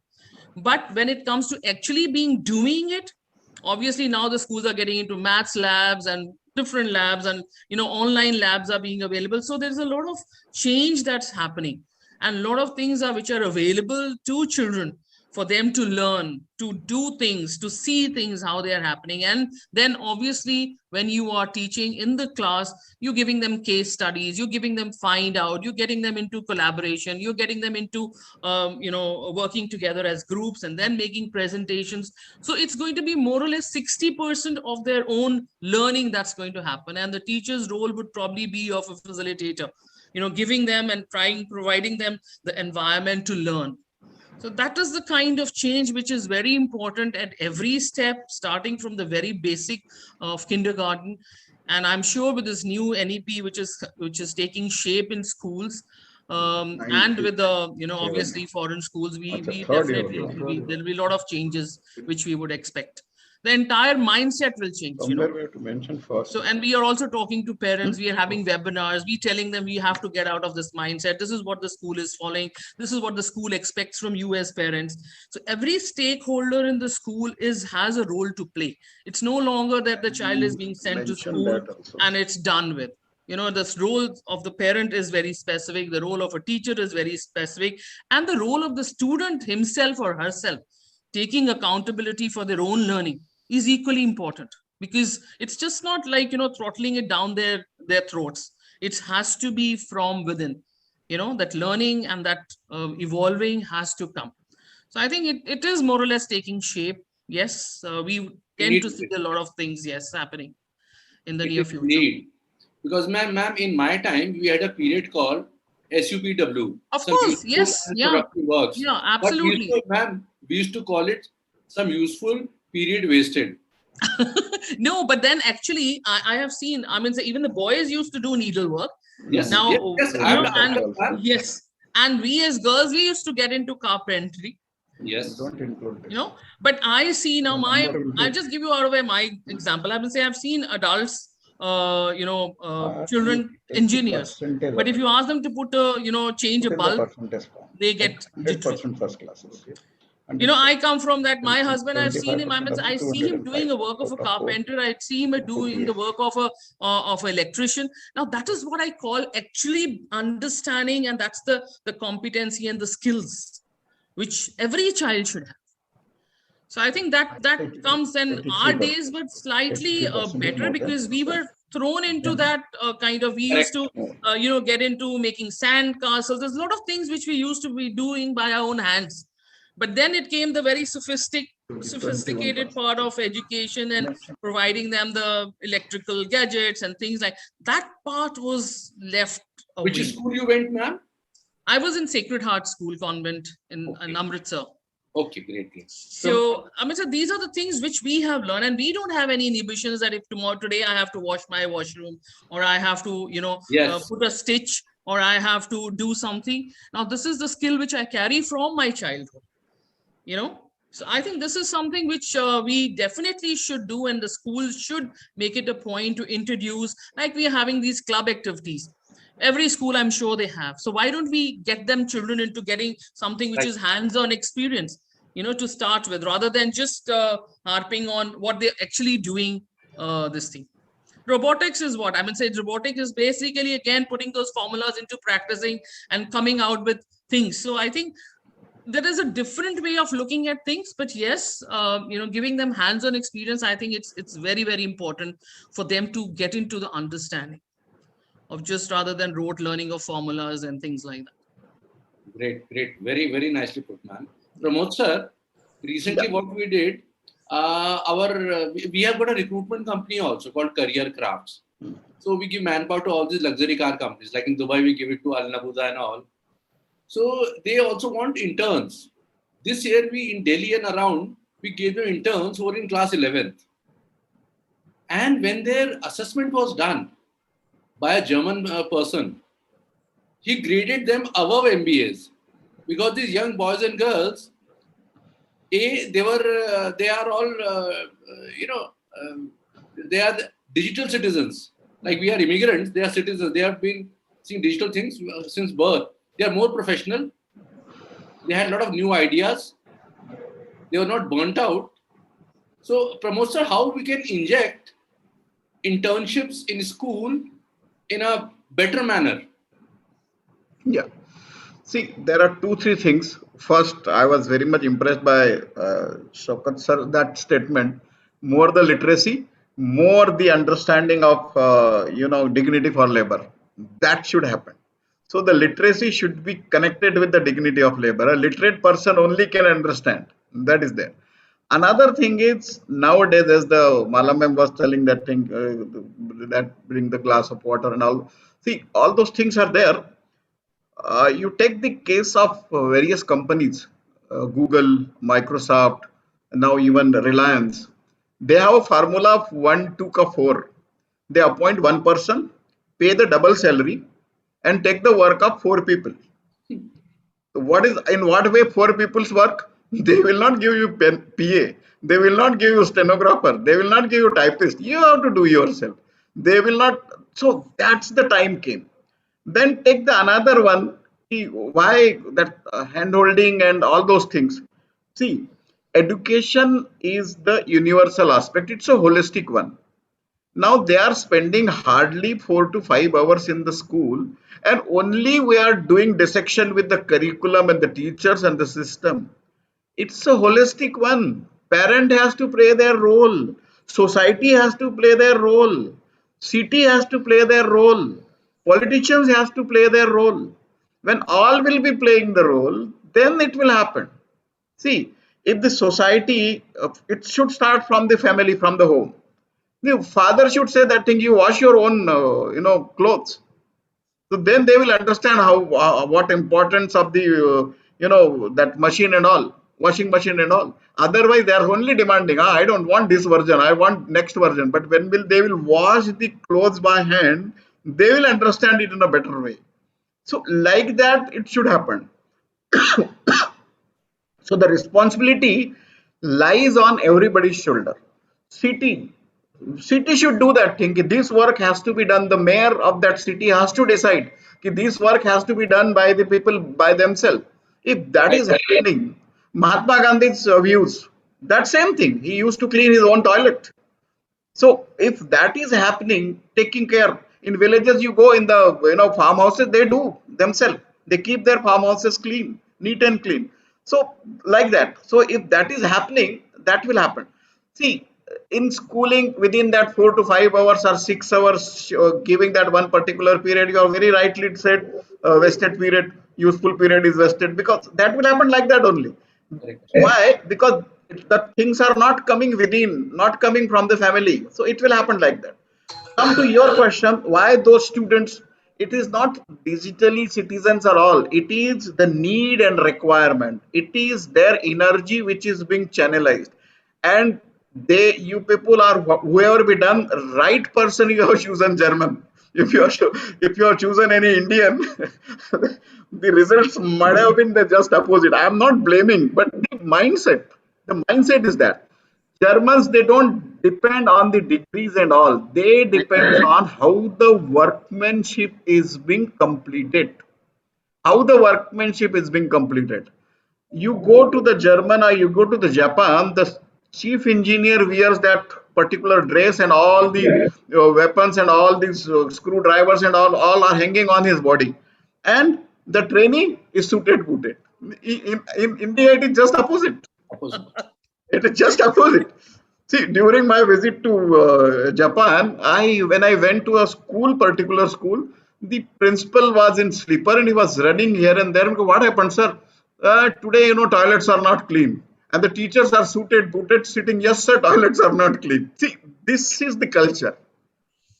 But when it comes to actually doing it, obviously now the schools are getting into maths labs and different labs, and online labs are being available. So there's a lot of change that's happening, and a lot of things which are available to children for them to learn, to do things, to see things, how they are happening. And then obviously when you are teaching in the class, you're giving them case studies, you're giving them find out, you're getting them into collaboration, you're getting them into working together as groups and then making presentations. So it's going to be more or less 60% of their own learning that's going to happen, and the teacher's role would probably be of a facilitator, giving them and providing them the environment to learn. So that is the kind of change which is very important at every step, starting from the very basic of kindergarten. And I'm sure with this new NEP, which is taking shape in schools, and with the, obviously foreign schools, we definitely, there'll be a lot of changes which we would expect. The entire mindset will change. We have to mention first. So, and we are also talking to parents. We are having webinars. We telling them we have to get out of this mindset. This is what the school is following. This is what the school expects from you as parents. So every stakeholder in the school has a role to play. It's no longer that the child is being sent to school and it's done with. The role of the parent is very specific. The role of a teacher is very specific. And the role of the student himself or herself, taking accountability for their own learning, is equally important, because it's just not like, throttling it down their throats. It has to be from within, that learning and that evolving has to come. So I think it is more or less taking shape. Yes, we tend to see a lot of things, yes, happening in the near future. Indeed. Because ma'am, in my time, we had a period called SUPW. Of course, yes, yeah, works. yeah, absolutely. We used to call it some useful period wasted. No, but then actually, I have seen, even the boys used to do needlework. Yes. Now, yes, and we as girls, we used to get into carpentry. Yes. Don't include this. But I see now I'll just give you out of my example. I will say I've seen adults, children, engineers. But if you ask them to put change a bulb, they get 100% first classes. I come from that. My husband, I've seen him. I see him doing the work of a carpenter. I see him doing the work of an electrician. Now that is what I call actually understanding, and that's the competency and the skills which every child should have. So I think that comes, and our days were slightly better because we were thrown into that we used to get into making sand castles. There's a lot of things which we used to be doing by our own hands. But then it came the very sophisticated part of education and providing them the electrical gadgets and things like that. Part was left away. Which school you went, ma'am? I was in Sacred Heart School Convent in Amritsar. Okay, great. So, so these are the things which we have learned, and we don't have any inhibitions that if today I have to wash my washroom, or I have to, put a stitch, or I have to do something. Now, this is the skill which I carry from my childhood. So I think this is something which we definitely should do, and the schools should make it a point to introduce, like we are having these club activities. Every school, I'm sure they have. So why don't we get them children into getting something which is hands-on experience? to start with, rather than just harping on what they're actually doing this thing. Robotics is what I mean. Say robotics is basically again putting those formulas into practicing and coming out with things. So I think there is a different way of looking at things, but yes, giving them hands-on experience, I think it's very, very important for them to get into the understanding of just rather than rote learning of formulas and things like that. Great, great. Very, very nicely put, man. Pramod sir, recently what we did, we have got a recruitment company also called Career Crafts. So we give manpower to all these luxury car companies. Like in Dubai, we give it to Al Nabuza and all. So they also want interns. This year, we in Delhi and around, we gave them interns who were in class 11th. And when their assessment was done by a German person, he graded them above MBAs, because these young boys and girls, they are all, they are the digital citizens. Like we are immigrants, they are citizens. They have been seeing digital things since birth. They are more professional. They had a lot of new ideas. They were not burnt out. So, Pramod sir, how we can inject internships in school in a better manner? Yeah. See, there are two, three things. First, I was very much impressed by Shaukat sir, that statement. More the literacy, more the understanding of, dignity for labor. That should happen. So the literacy should be connected with the dignity of labor. A literate person only can understand. That is there. Another thing is nowadays, as the Malam was telling that thing, that bring the glass of water and all. See, all those things are there. You take the case of various companies, Google, Microsoft, now even Reliance. They have a formula of 1 2 ka 4. They appoint one person, pay the double salary, and take the work of 4 people. What is in what way 4 people's work? They will not give you PA. They will not give you stenographer. They will not give you typist. You have to do yourself. They will not. So that's the time came. Then take the another one. Why that hand holding and all those things? See, education is the universal aspect. It's a holistic one. Now they are spending hardly 4 to 5 hours in the school, and only we are doing dissection with the curriculum and the teachers and the system. It's a holistic one. Parent has to play their role. Society has to play their role. City has to play their role. Politicians has to play their role. When all will be playing the role, then it will happen. See, if the society, it should start from the family, from the home. The father should say that thing. You wash your own, clothes. So then they will understand how what importance of the that machine and all, washing machine and all. Otherwise, they are only demanding. I don't want this version. I want next version. But when will they will wash the clothes by hand, they will understand it in a better way. So like that, it should happen. So the responsibility lies on everybody's shoulder. City, city should do that thing. This work has to be done. The mayor of that city has to decide. This work has to be done by the people by themselves. If that is happening, Mahatma Gandhi's views, that same thing. He used to clean his own toilet. So if that is happening, taking care in villages, you go in the farmhouses, they do themselves. They keep their farmhouses clean, neat and clean. So like that. So if that is happening, that will happen. See, in schooling, within that 4 to 5 hours or 6 hours, giving that one particular period, you are very rightly said, wasted period, useful period is wasted, because that will happen like that only. Why? Because the things are not coming within, not coming from the family. So it will happen like that. Come to your question, why those students? It is not digitally citizens at all. It is the need and requirement. It is their energy which is being channelized. And you people are whoever be done, right person you have chosen German. If you have chosen any Indian, the results might have been the just opposite. I am not blaming, but the mindset is that Germans, they don't depend on the degrees and all. They depend on how the workmanship is being completed. How the workmanship is being completed. You go to the German or you go to the Japan, the chief engineer wears that particular dress and all the weapons and all these screwdrivers and all are hanging on his body. And the trainee is suited booted. In India, it is just opposite. Opposite. It is just opposite. See, during my visit to Japan, when I went to a particular school, the principal was in slipper and he was running here and there. What happened, sir? Today, toilets are not clean, and the teachers are suited, booted, sitting. Yes, sir, toilets are not clean. See, this is the culture.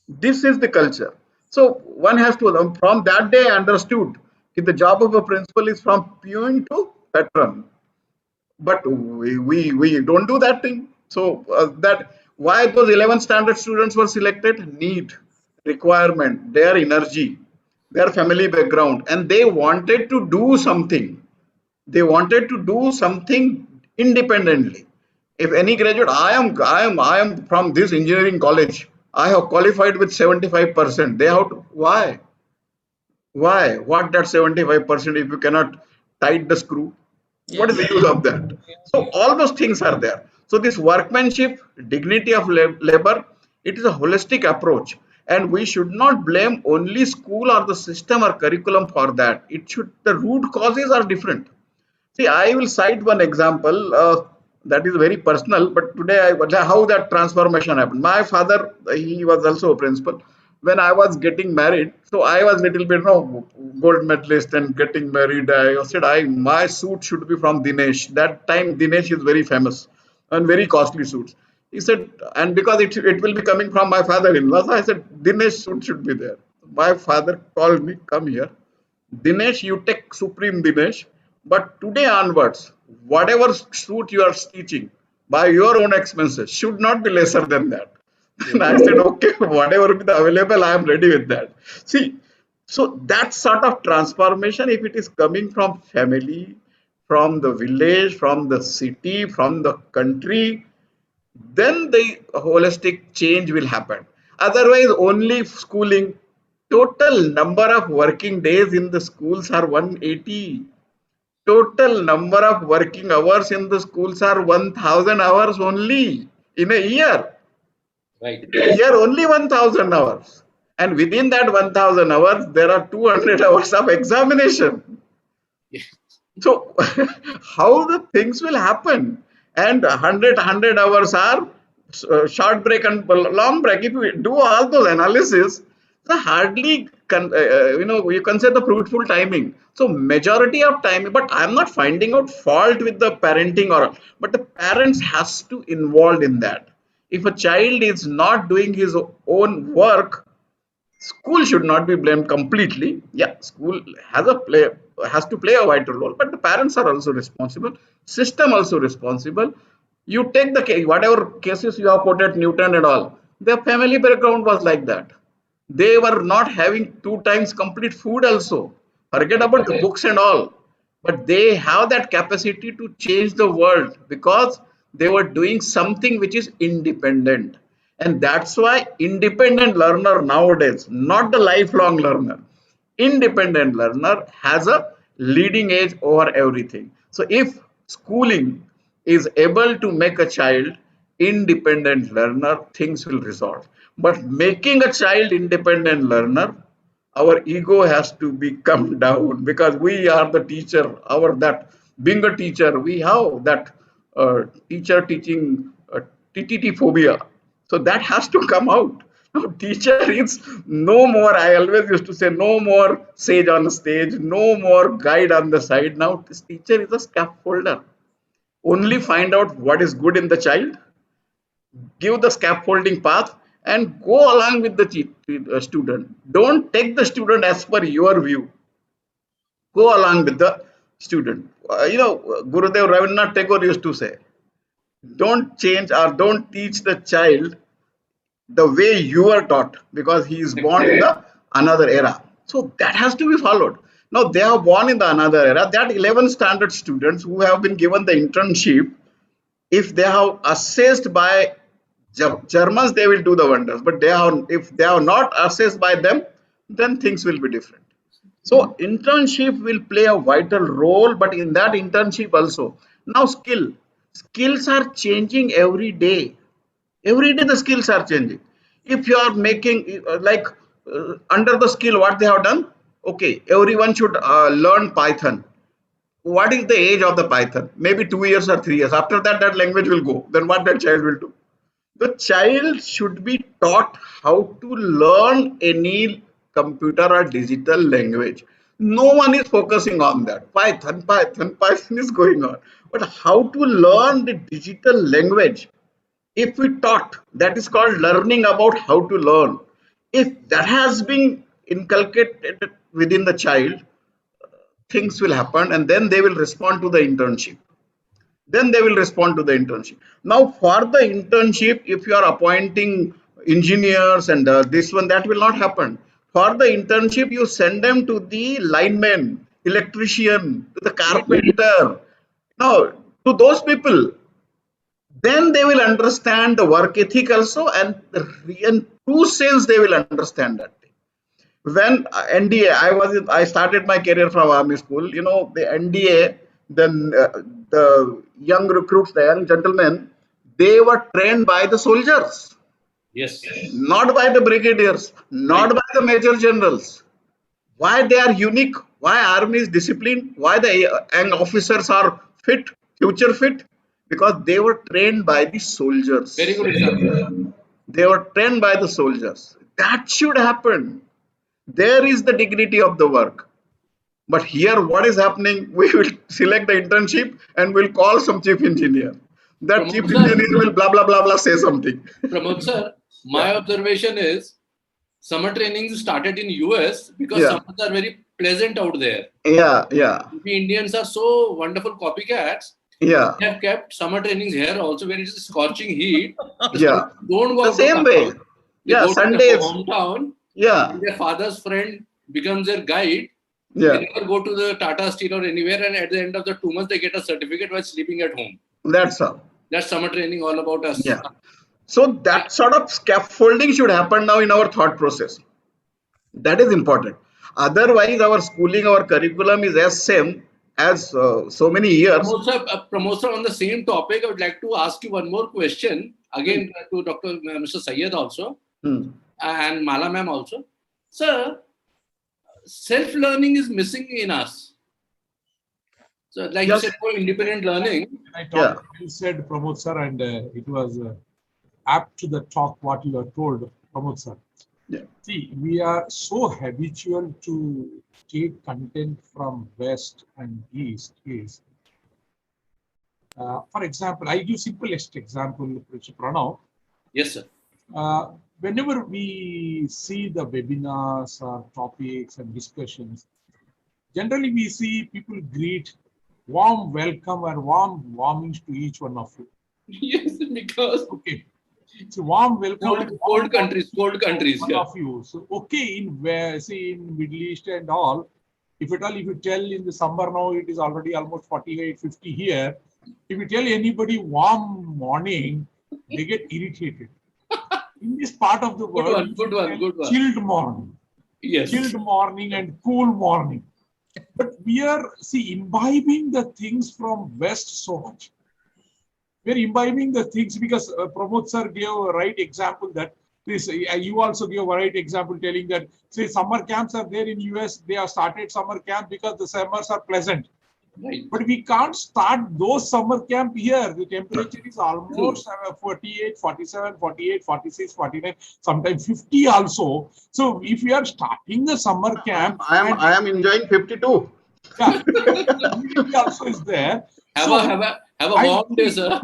This is the culture. So one has to, from that day, I understood that the job of a principal is from peon to patron, but we don't do that thing. So that why those 11th standard students were selected? Need, requirement, their energy, their family background, and they wanted to do something. They wanted to do something independently. If any graduate, I am from this engineering college, I have qualified with 75%. They have to, why what that 75% if you cannot tight the screw? What is the use of that? So all those things are there. So this workmanship, dignity of labor, it is a holistic approach, and we should not blame only school or the system or curriculum for that. It should, the root causes are different. See, I will cite one example that is very personal, but today how that transformation happened. My father, he was also a principal. When I was getting married, so I was little bit gold medalist and getting married. I said, my suit should be from Dinesh. That time Dinesh is very famous and very costly suits. He said, and because it will be coming from my father-in-law, so I said Dinesh suit should be there. My father called me, come here. Dinesh, you take Supreme Dinesh, but today onwards, whatever suit you are stitching by your own expenses should not be lesser than that. And I said, okay, whatever is available, I am ready with that. See, so that sort of transformation, if it is coming from family, from the village, from the city, from the country, then the holistic change will happen. Otherwise, only schooling, total number of working days in the schools are 180. Total number of working hours in the schools are 1000 hours only in a year. Right. Here only 1000 hours. And within that 1000 hours, there are 200 hours of examination. So, how the things will happen? And 100 hours are short break and long break. If you do all those analysis, the hardly you can say the fruitful timing. So majority of time, but I'm not finding out fault with the parenting but the parents has to involved in that. If a child is not doing his own work, school should not be blamed completely. Yeah, school has to play a vital role, but the parents are also responsible, system also responsible. You take the case, whatever cases you have quoted, Newton and all, their family background was like that. They were not having 2 times complete food also. Forget about the books and all, but they have that capacity to change the world because they were doing something which is independent. And that's why independent learner nowadays, not the lifelong learner, independent learner has a leading edge over everything. So if schooling is able to make a child independent learner, things will resolve. But making a child independent learner, our ego has to be come down because we are the teacher. Our that being a teacher, we have that teacher teaching TTT phobia. So that has to come out. Now, teacher is no more. I always used to say, no more sage on the stage, no more guide on the side. Now, this teacher is a scaffolder. Only find out what is good in the child, give the scaffolding path, and go along with the student. Don't take the student as per your view. Go along with the student. Gurudev Rabindranath Tagore used to say, don't change or don't teach the child the way you are taught because he is born in the another era. So that has to be followed. Now they are born in the another era. That 11 standard students who have been given the internship, if they have assessed by Germans, they will do the wonders. But if they are not assessed by them, then things will be different. So internship will play a vital role, but in that internship also, now skills are changing every day. Every day the skills are changing. If you are making under the skill, what they have done? Okay, everyone should learn Python. What is the age of the Python? Maybe 2 years or 3 years. After that, that language will go. Then what that child will do? The child should be taught how to learn any computer or digital language. No one is focusing on that. Python is going on. But how to learn the digital language? If we taught, that is called learning about how to learn. If that has been inculcated within the child, things will happen and then they will respond to the internship. Now for the internship, if you are appointing engineers and this one, that will not happen. For the internship, you send them to the lineman, electrician, to the carpenter, no, to those people. Then they will understand the work ethic also, and in true sense they will understand that. When I started my career from army school. The NDA, then the young recruits, the young gentlemen, they were trained by the soldiers, Yes. not by the brigadiers, not Right. by the major generals. Why they are unique? Why army is disciplined? Why the young officers are fit, future fit? Because they were trained by the soldiers. Very good example. They were trained by the soldiers. That should happen. There is the dignity of the work. But here, what is happening? We will select the internship and we'll call some chief engineer. That chief Pramod sir. engineer will blah blah blah blah say something. Pramod sir, my observation is summer training started in US because Yeah. summers are very pleasant out there. Yeah. We Indians are so wonderful copycats. Yeah. They have kept summer trainings here also where it is scorching heat. Yeah. Don't go The out same of way. town. They Yeah. go to their Sundays. hometown. Yeah. And their father's friend becomes their guide. Yeah. They never go to the Tata Steel or anywhere, and at the end of the 2 months, they get a certificate while sleeping at home. That's all. That's summer training all about us. Yeah. So that sort of scaffolding should happen now in our thought process. That is important. Otherwise, our schooling, our curriculum is as same as so many years. Pramod sir, on the same topic, I would like to ask you one more question again to Dr. Mr. Syed also and Mala ma'am also. Sir, self-learning is missing in us. So, like Yes. you said, for independent learning. I talked, you said, Pramod sir, and it was apt to the talk what you have told, Pramod sir. Yeah. See, we are so habitual to take content from West and East. For example, I give simplest example, Mr. Pranav. Yes, sir. Whenever we see the webinars or topics and discussions, generally we see people greet warm welcome and warmings to each one of you. Yes, because Okay. It's a warm welcome. cold countries, one yeah. of you. So okay, in where say in Middle East and all, if you tell in the summer now it is already almost 48, 50 here. If you tell anybody warm morning, they get irritated. In this part of the world, Good one. chilled morning. Yes. Chilled morning and cool morning. But we are imbibing the things from West so much. We're imbibing the things because Pramod sir gave a right example that this. You also gave a right example telling that summer camps are there in US. They have started summer camp because the summers are pleasant. Right. But we can't start those summer camp here. The temperature is almost 48, 47, 48, 46, 49, sometimes 50 also. So if we are starting the summer camp, I am enjoying 52. Yeah, humidity also is there. Have a warm day, sir.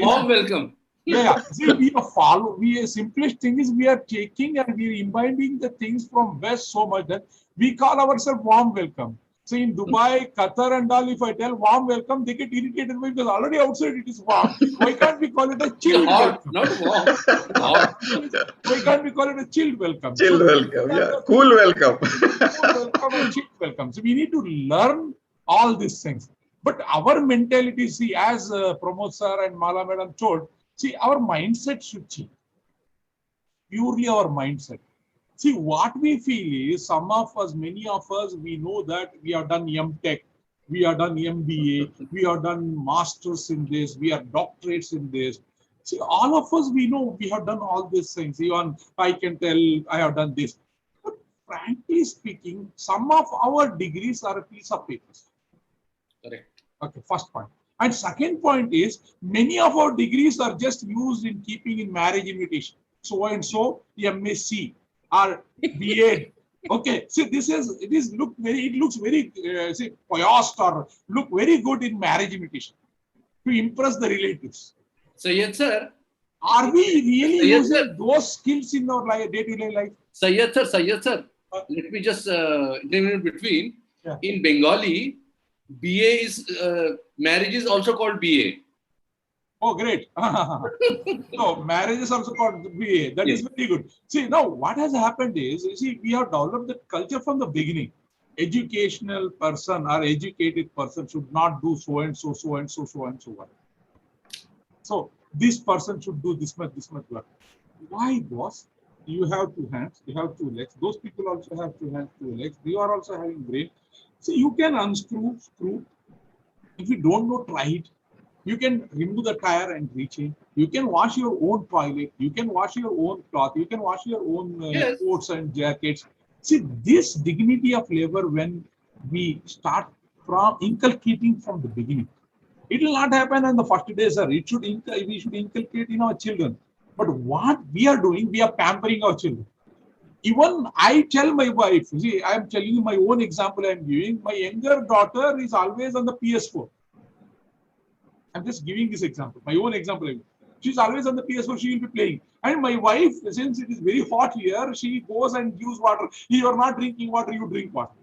Warm welcome. Yeah. See, simplest thing is we are taking and we are imbibing the things from West so much that we call ourselves warm welcome. So in Dubai, Qatar and all, if I tell warm welcome, they get irritated because already outside it is warm. Why can't we call it a chilled welcome? Not warm. Hot. Why can't we call it a chilled welcome? Chilled welcome, yeah. Cool welcome. Cool welcome and chilled welcome. So we need to learn all these things. But our mentality, as Pramod sir and Mala madam told, our mindset should change. Purely our mindset. See, what we feel is some of us, many of us, we know that we have done M.Tech, we have done MBA, we have done masters in this, we have doctorates in this. See, all of us, we know we have done all these things. Even I can tell I have done this. But frankly speaking, some of our degrees are a piece of paper. Correct. Okay, first point. And second point is many of our degrees are just used in keeping in marriage invitation. So and so MSc or BA. Okay, see it looks very poised or look very good in marriage invitation to impress the relatives. So yes, sir. Are we really Yes, using sir. those skills in our day-to-day life? Sayyid sir. Let me just intervene in between. Yeah. In Bengali, BA is marriage is also called BA. Oh, great. So marriage is also called BA. That is Yes. very good. See, now what has happened is, you see, we have developed the culture from the beginning. Educational person or educated person should not do so and so, so and so, so and so work. So this person should do this much work. Why, boss? You have two hands, you have two legs. Those people also have two hands, two legs. You are also having brain. So you can unscrew, screw. If you don't know, try it. You can remove the tire and rechange. You can wash your own toilet. You can wash your own cloth. You can wash your own Yes. coats and jackets. See, this dignity of labor, when we start from inculcating from the beginning, it will not happen on the first day, sir. We should inculcate in our children. But what we are doing, we are pampering our children. Even I tell my wife, see, I am telling you my own example I am giving. My younger daughter is always on the PS4. I'm just giving this example, my own example. She's always on the PS4, she will be playing. And my wife, since it is very hot here, she goes and gives water. You are not drinking water, you drink water.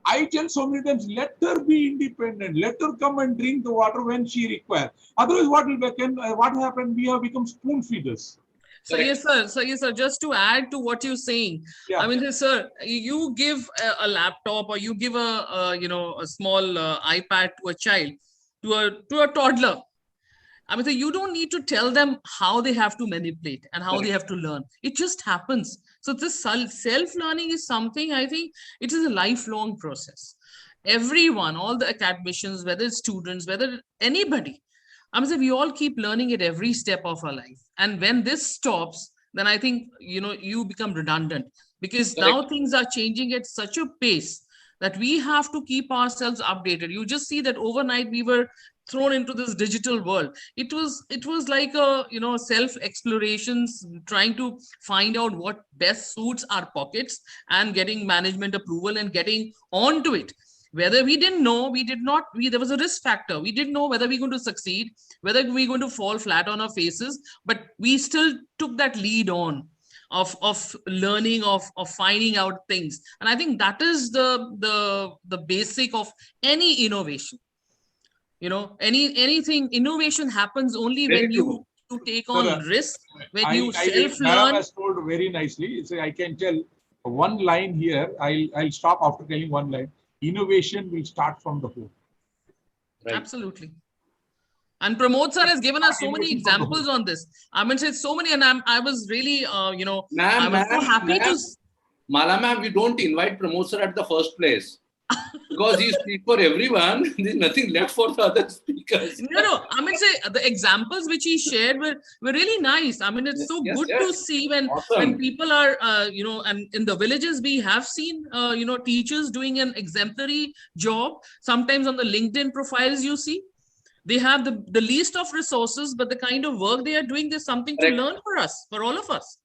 I tell so many times, let her be independent. Let her come and drink the water when she requires. Otherwise, what happened? We have become spoon feeders. So yes, sir. So yes, sir. Just to add to what you're saying, Yeah. I mean, sir, you give a laptop or you give a small iPad to a child, to a toddler. I mean, so you don't need to tell them how they have to manipulate and how they have to learn. It just happens. So this self-learning is something, I think it is a lifelong process. Everyone, all the academicians, whether it's students, whether anybody, I mean, so we all keep learning at every step of our life. And when this stops, then I think, you become redundant because now things are changing at such a pace that we have to keep ourselves updated. You just see that overnight we were thrown into this digital world. It was like a self explorations, trying to find out what best suits our pockets and getting management approval and getting onto it. Whether we didn't know, there was a risk factor. We didn't know whether we're going to succeed, whether we're going to fall flat on our faces, but we still took that lead on of learning, of finding out things. And I think that is the basic of any innovation. Anything innovation happens only Very when true. you take on risk, when you Madam self-learn. has told very nicely. So I can tell one line here. I'll stop after telling one line. Innovation will start from the home. Right. Absolutely. And Pramod sir has given us so many examples on this. I mean, it's so many, and I was really, I was so happy to. Mala ma'am, we don't invite Pramod sir at the first place because he speaks for everyone. There's nothing left for the other speakers. No. I mean, say the examples which he shared were really nice. I mean, it's so good to see when people are, and in the villages we have seen, teachers doing an exemplary job. Sometimes on the LinkedIn profiles you see, they have the least of resources, but the kind of work they are doing, there's something to learn for us, for all of us.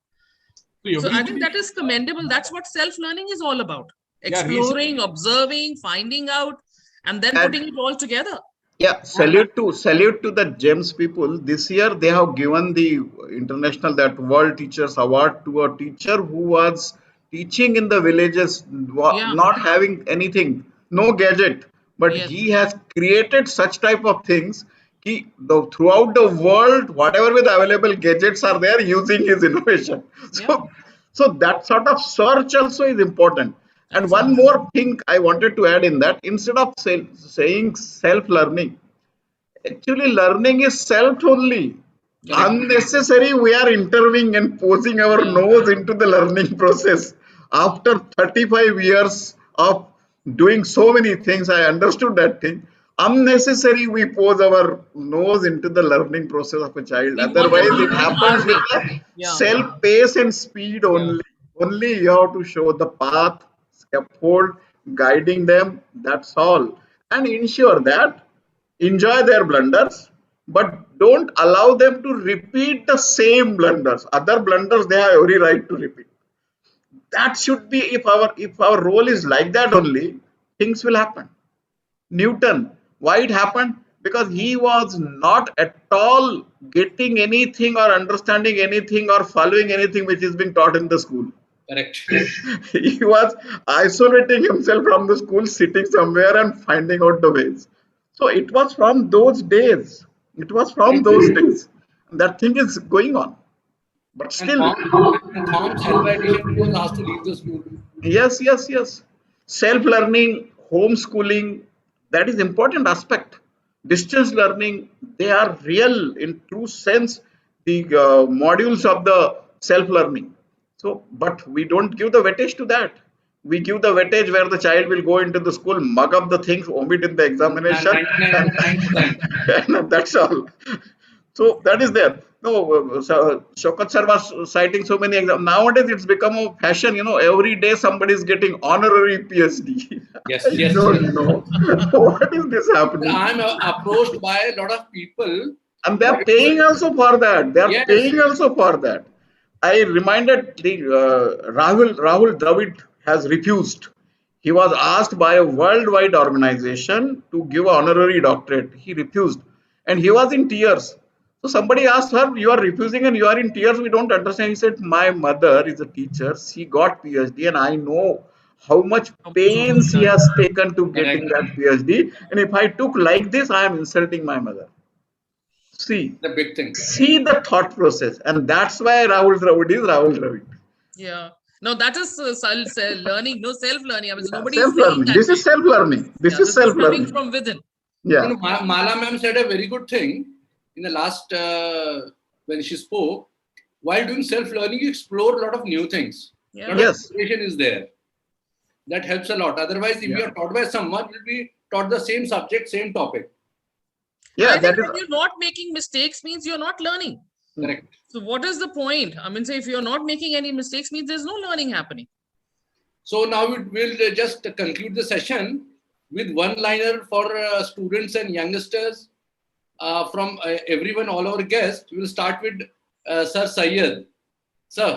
So I think that is commendable. That's what self-learning is all about. Exploring, observing, finding out, and then putting it all together. Yeah, salute to the GEMS people. This year they have given the international World Teachers Award to a teacher who was teaching in the villages, not having anything, no gadget, but he has created such type of things. Throughout the world, whatever with available gadgets are there, using his innovation. So that sort of search also is important. And one more thing I wanted to add in that, instead of saying self-learning, actually learning is self only. Correct. Unnecessary, we are intervening and posing our nose into the learning process. After 35 years of doing so many things, I understood that thing. Unnecessary, we pose our nose into the learning process of a child. We want them Otherwise, to it learn happens our with way. the Yeah. self pace and speed Yeah. only. Only you have to show the path, scaffold, guiding them. That's all. And ensure that enjoy their blunders, but don't allow them to repeat the same blunders. Other blunders they have every right to repeat. That should be, if our role is like that only, things will happen. Newton, why it happened? Because he was not at all getting anything or understanding anything or following anything which is being taught in the school. Correct. He was isolating himself from the school, sitting somewhere and finding out the ways. So it was from those days. It was from those days. That thing is going on. But And still, Thom's Alva Edison was asked to leave the school. yes, yes, yes. Self-learning, homeschooling, that is important aspect. Distance learning, they are real in true sense, the modules of the self-learning. So, but we don't give the weightage to that. We give the weightage where the child will go into the school, mug up the things, omit in the And examination, and, 99.9%. and that's all. So that is there. No, so Shaukat sir was citing so many examples. Nowadays, it's become a fashion. Every day somebody is getting honorary PhD. Yes, I yes, yes. don't know what is this happening. I'm approached by a lot of people. And they are paying also for that. They are Yes, paying also for that. I reminded the Rahul Dravid has refused. He was asked by a worldwide organization to give honorary doctorate. He refused, and he was in tears. So somebody asked her, "You are refusing and you are in tears. We don't understand." He said, "My mother is a teacher. She got PhD, and I know how much How much work pains is he done. has taken to getting correct. that PhD. And if I took like this, I am insulting my mother." See, The big thing. see the thought process, and that's why Rahul Dravid is Rahul Dravid. Yeah. No, that is learning, no self-learning. I mean, Yeah, nobody is saying self-learning. that This way. is self-learning. This Yeah, is this is coming self-learning. from within. Yeah. Mala ma'am said a very good thing in the last, when she spoke. While doing self-learning, you explore a lot of new things. A Yeah. lot of Yes. inspiration is there. That helps a lot. Otherwise, if you Yeah. are taught by someone, you'll be taught the same subject, same topic. And Yeah, I think that is. when you're not making mistakes means you're not learning. Correct. So what is the point? I mean, say if you're not making any mistakes means there's no learning happening. So now we'll just conclude the session with one-liner for students and youngsters from everyone, all our guests. We'll start with Sir Syed. Sir.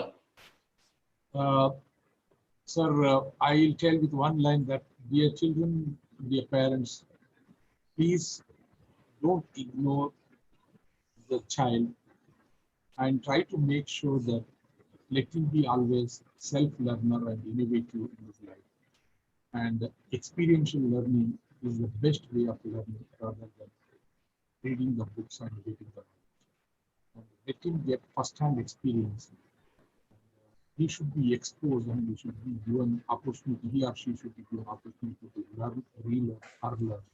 Sir, I'll tell with one line that, dear children, dear parents, please don't ignore the child and try to make sure that let him be always self-learner and innovative in his life. And experiential learning is the best way of learning rather than reading the books and reading the knowledge. And let him get first-hand experience. He should be exposed and he should be given opportunity, he or she should be given opportunity to learn, relearn, or learn.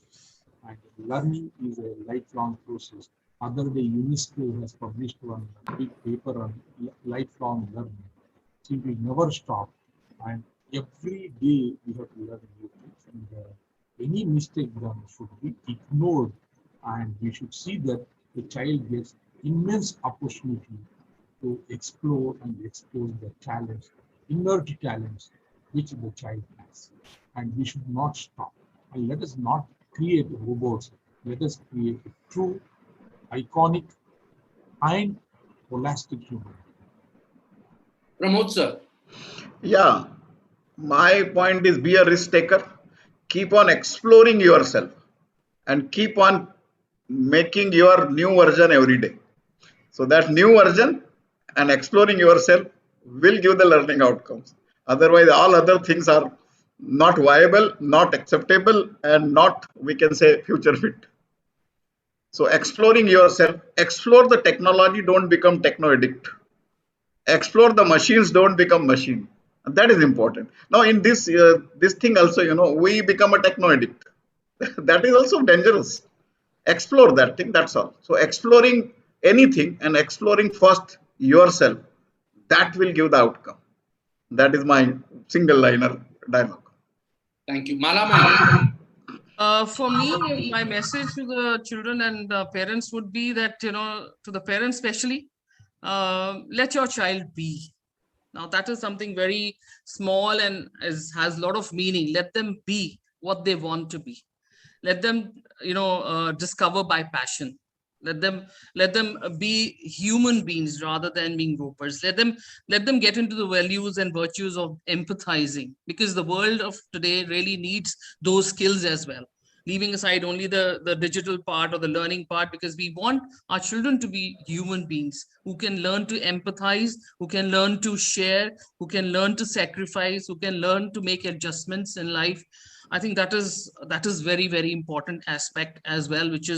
And learning is a lifelong process. Other day, UNESCO has published one big paper on lifelong learning. So we never stop, and every day we have to learn new things. And any mistake done should be ignored, and we should see that the child gets immense opportunity to explore and expose the talents, inert talents, which the child has. And we should not stop. And let us not create robots. Let us create a true, iconic, and holistic human. Pramod sir. Yeah. My point is be a risk taker. Keep on exploring yourself and keep on making your new version every day. So that new version and exploring yourself will give the learning outcomes. Otherwise, all other things are not viable, not acceptable, and not, we can say, future fit. So exploring yourself, explore the technology, don't become techno addict. Explore the machines, don't become machine. And that is important. Now in this thing also, we become a techno addict. That is also dangerous. Explore that thing, that's all. So exploring anything and exploring first yourself, that will give the outcome. That is my single liner dialogue. Thank you. Mala ma'am. For me, my message to the children and parents would be that, to the parents especially, let your child be. Now, that is something very small and has a lot of meaning. Let them be what they want to be. Let them, discover by passion. Let them be human beings rather than being ropers. Let them get into the values and virtues of empathizing, because the world of today really needs those skills as well. Leaving aside only the digital part or the learning part, because we want our children to be human beings who can learn to empathize, who can learn to share, who can learn to sacrifice, who can learn to make adjustments in life. I think that is very, very important aspect as well, which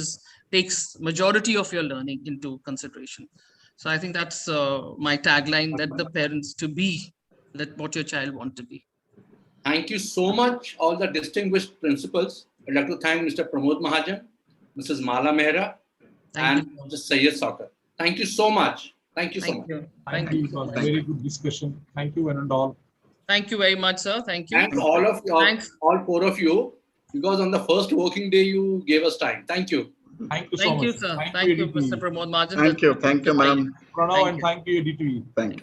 takes majority of your learning into consideration. So I think that's my tagline, let the parents to be, let what your child want to be. Thank you so much, all the distinguished principals. I'd like to thank Mr. Pramod Mahajan, Mrs. Mala Mehra, and Mr. Syed Sautar. Thank you so much. Thank you so much. Thank you. It was a very good discussion. Thank you, one and all. Thank you very much, sir. Thank you. Thanks all of you, Thanks. all four of you, because on the first working day you gave us time. Thank you. Thank you so Thank much. you, sir. Thank you, Mr. Pramod Mahajan. Thank you, madam. Pranav, Thank and you. thank you, DTV. Thank you.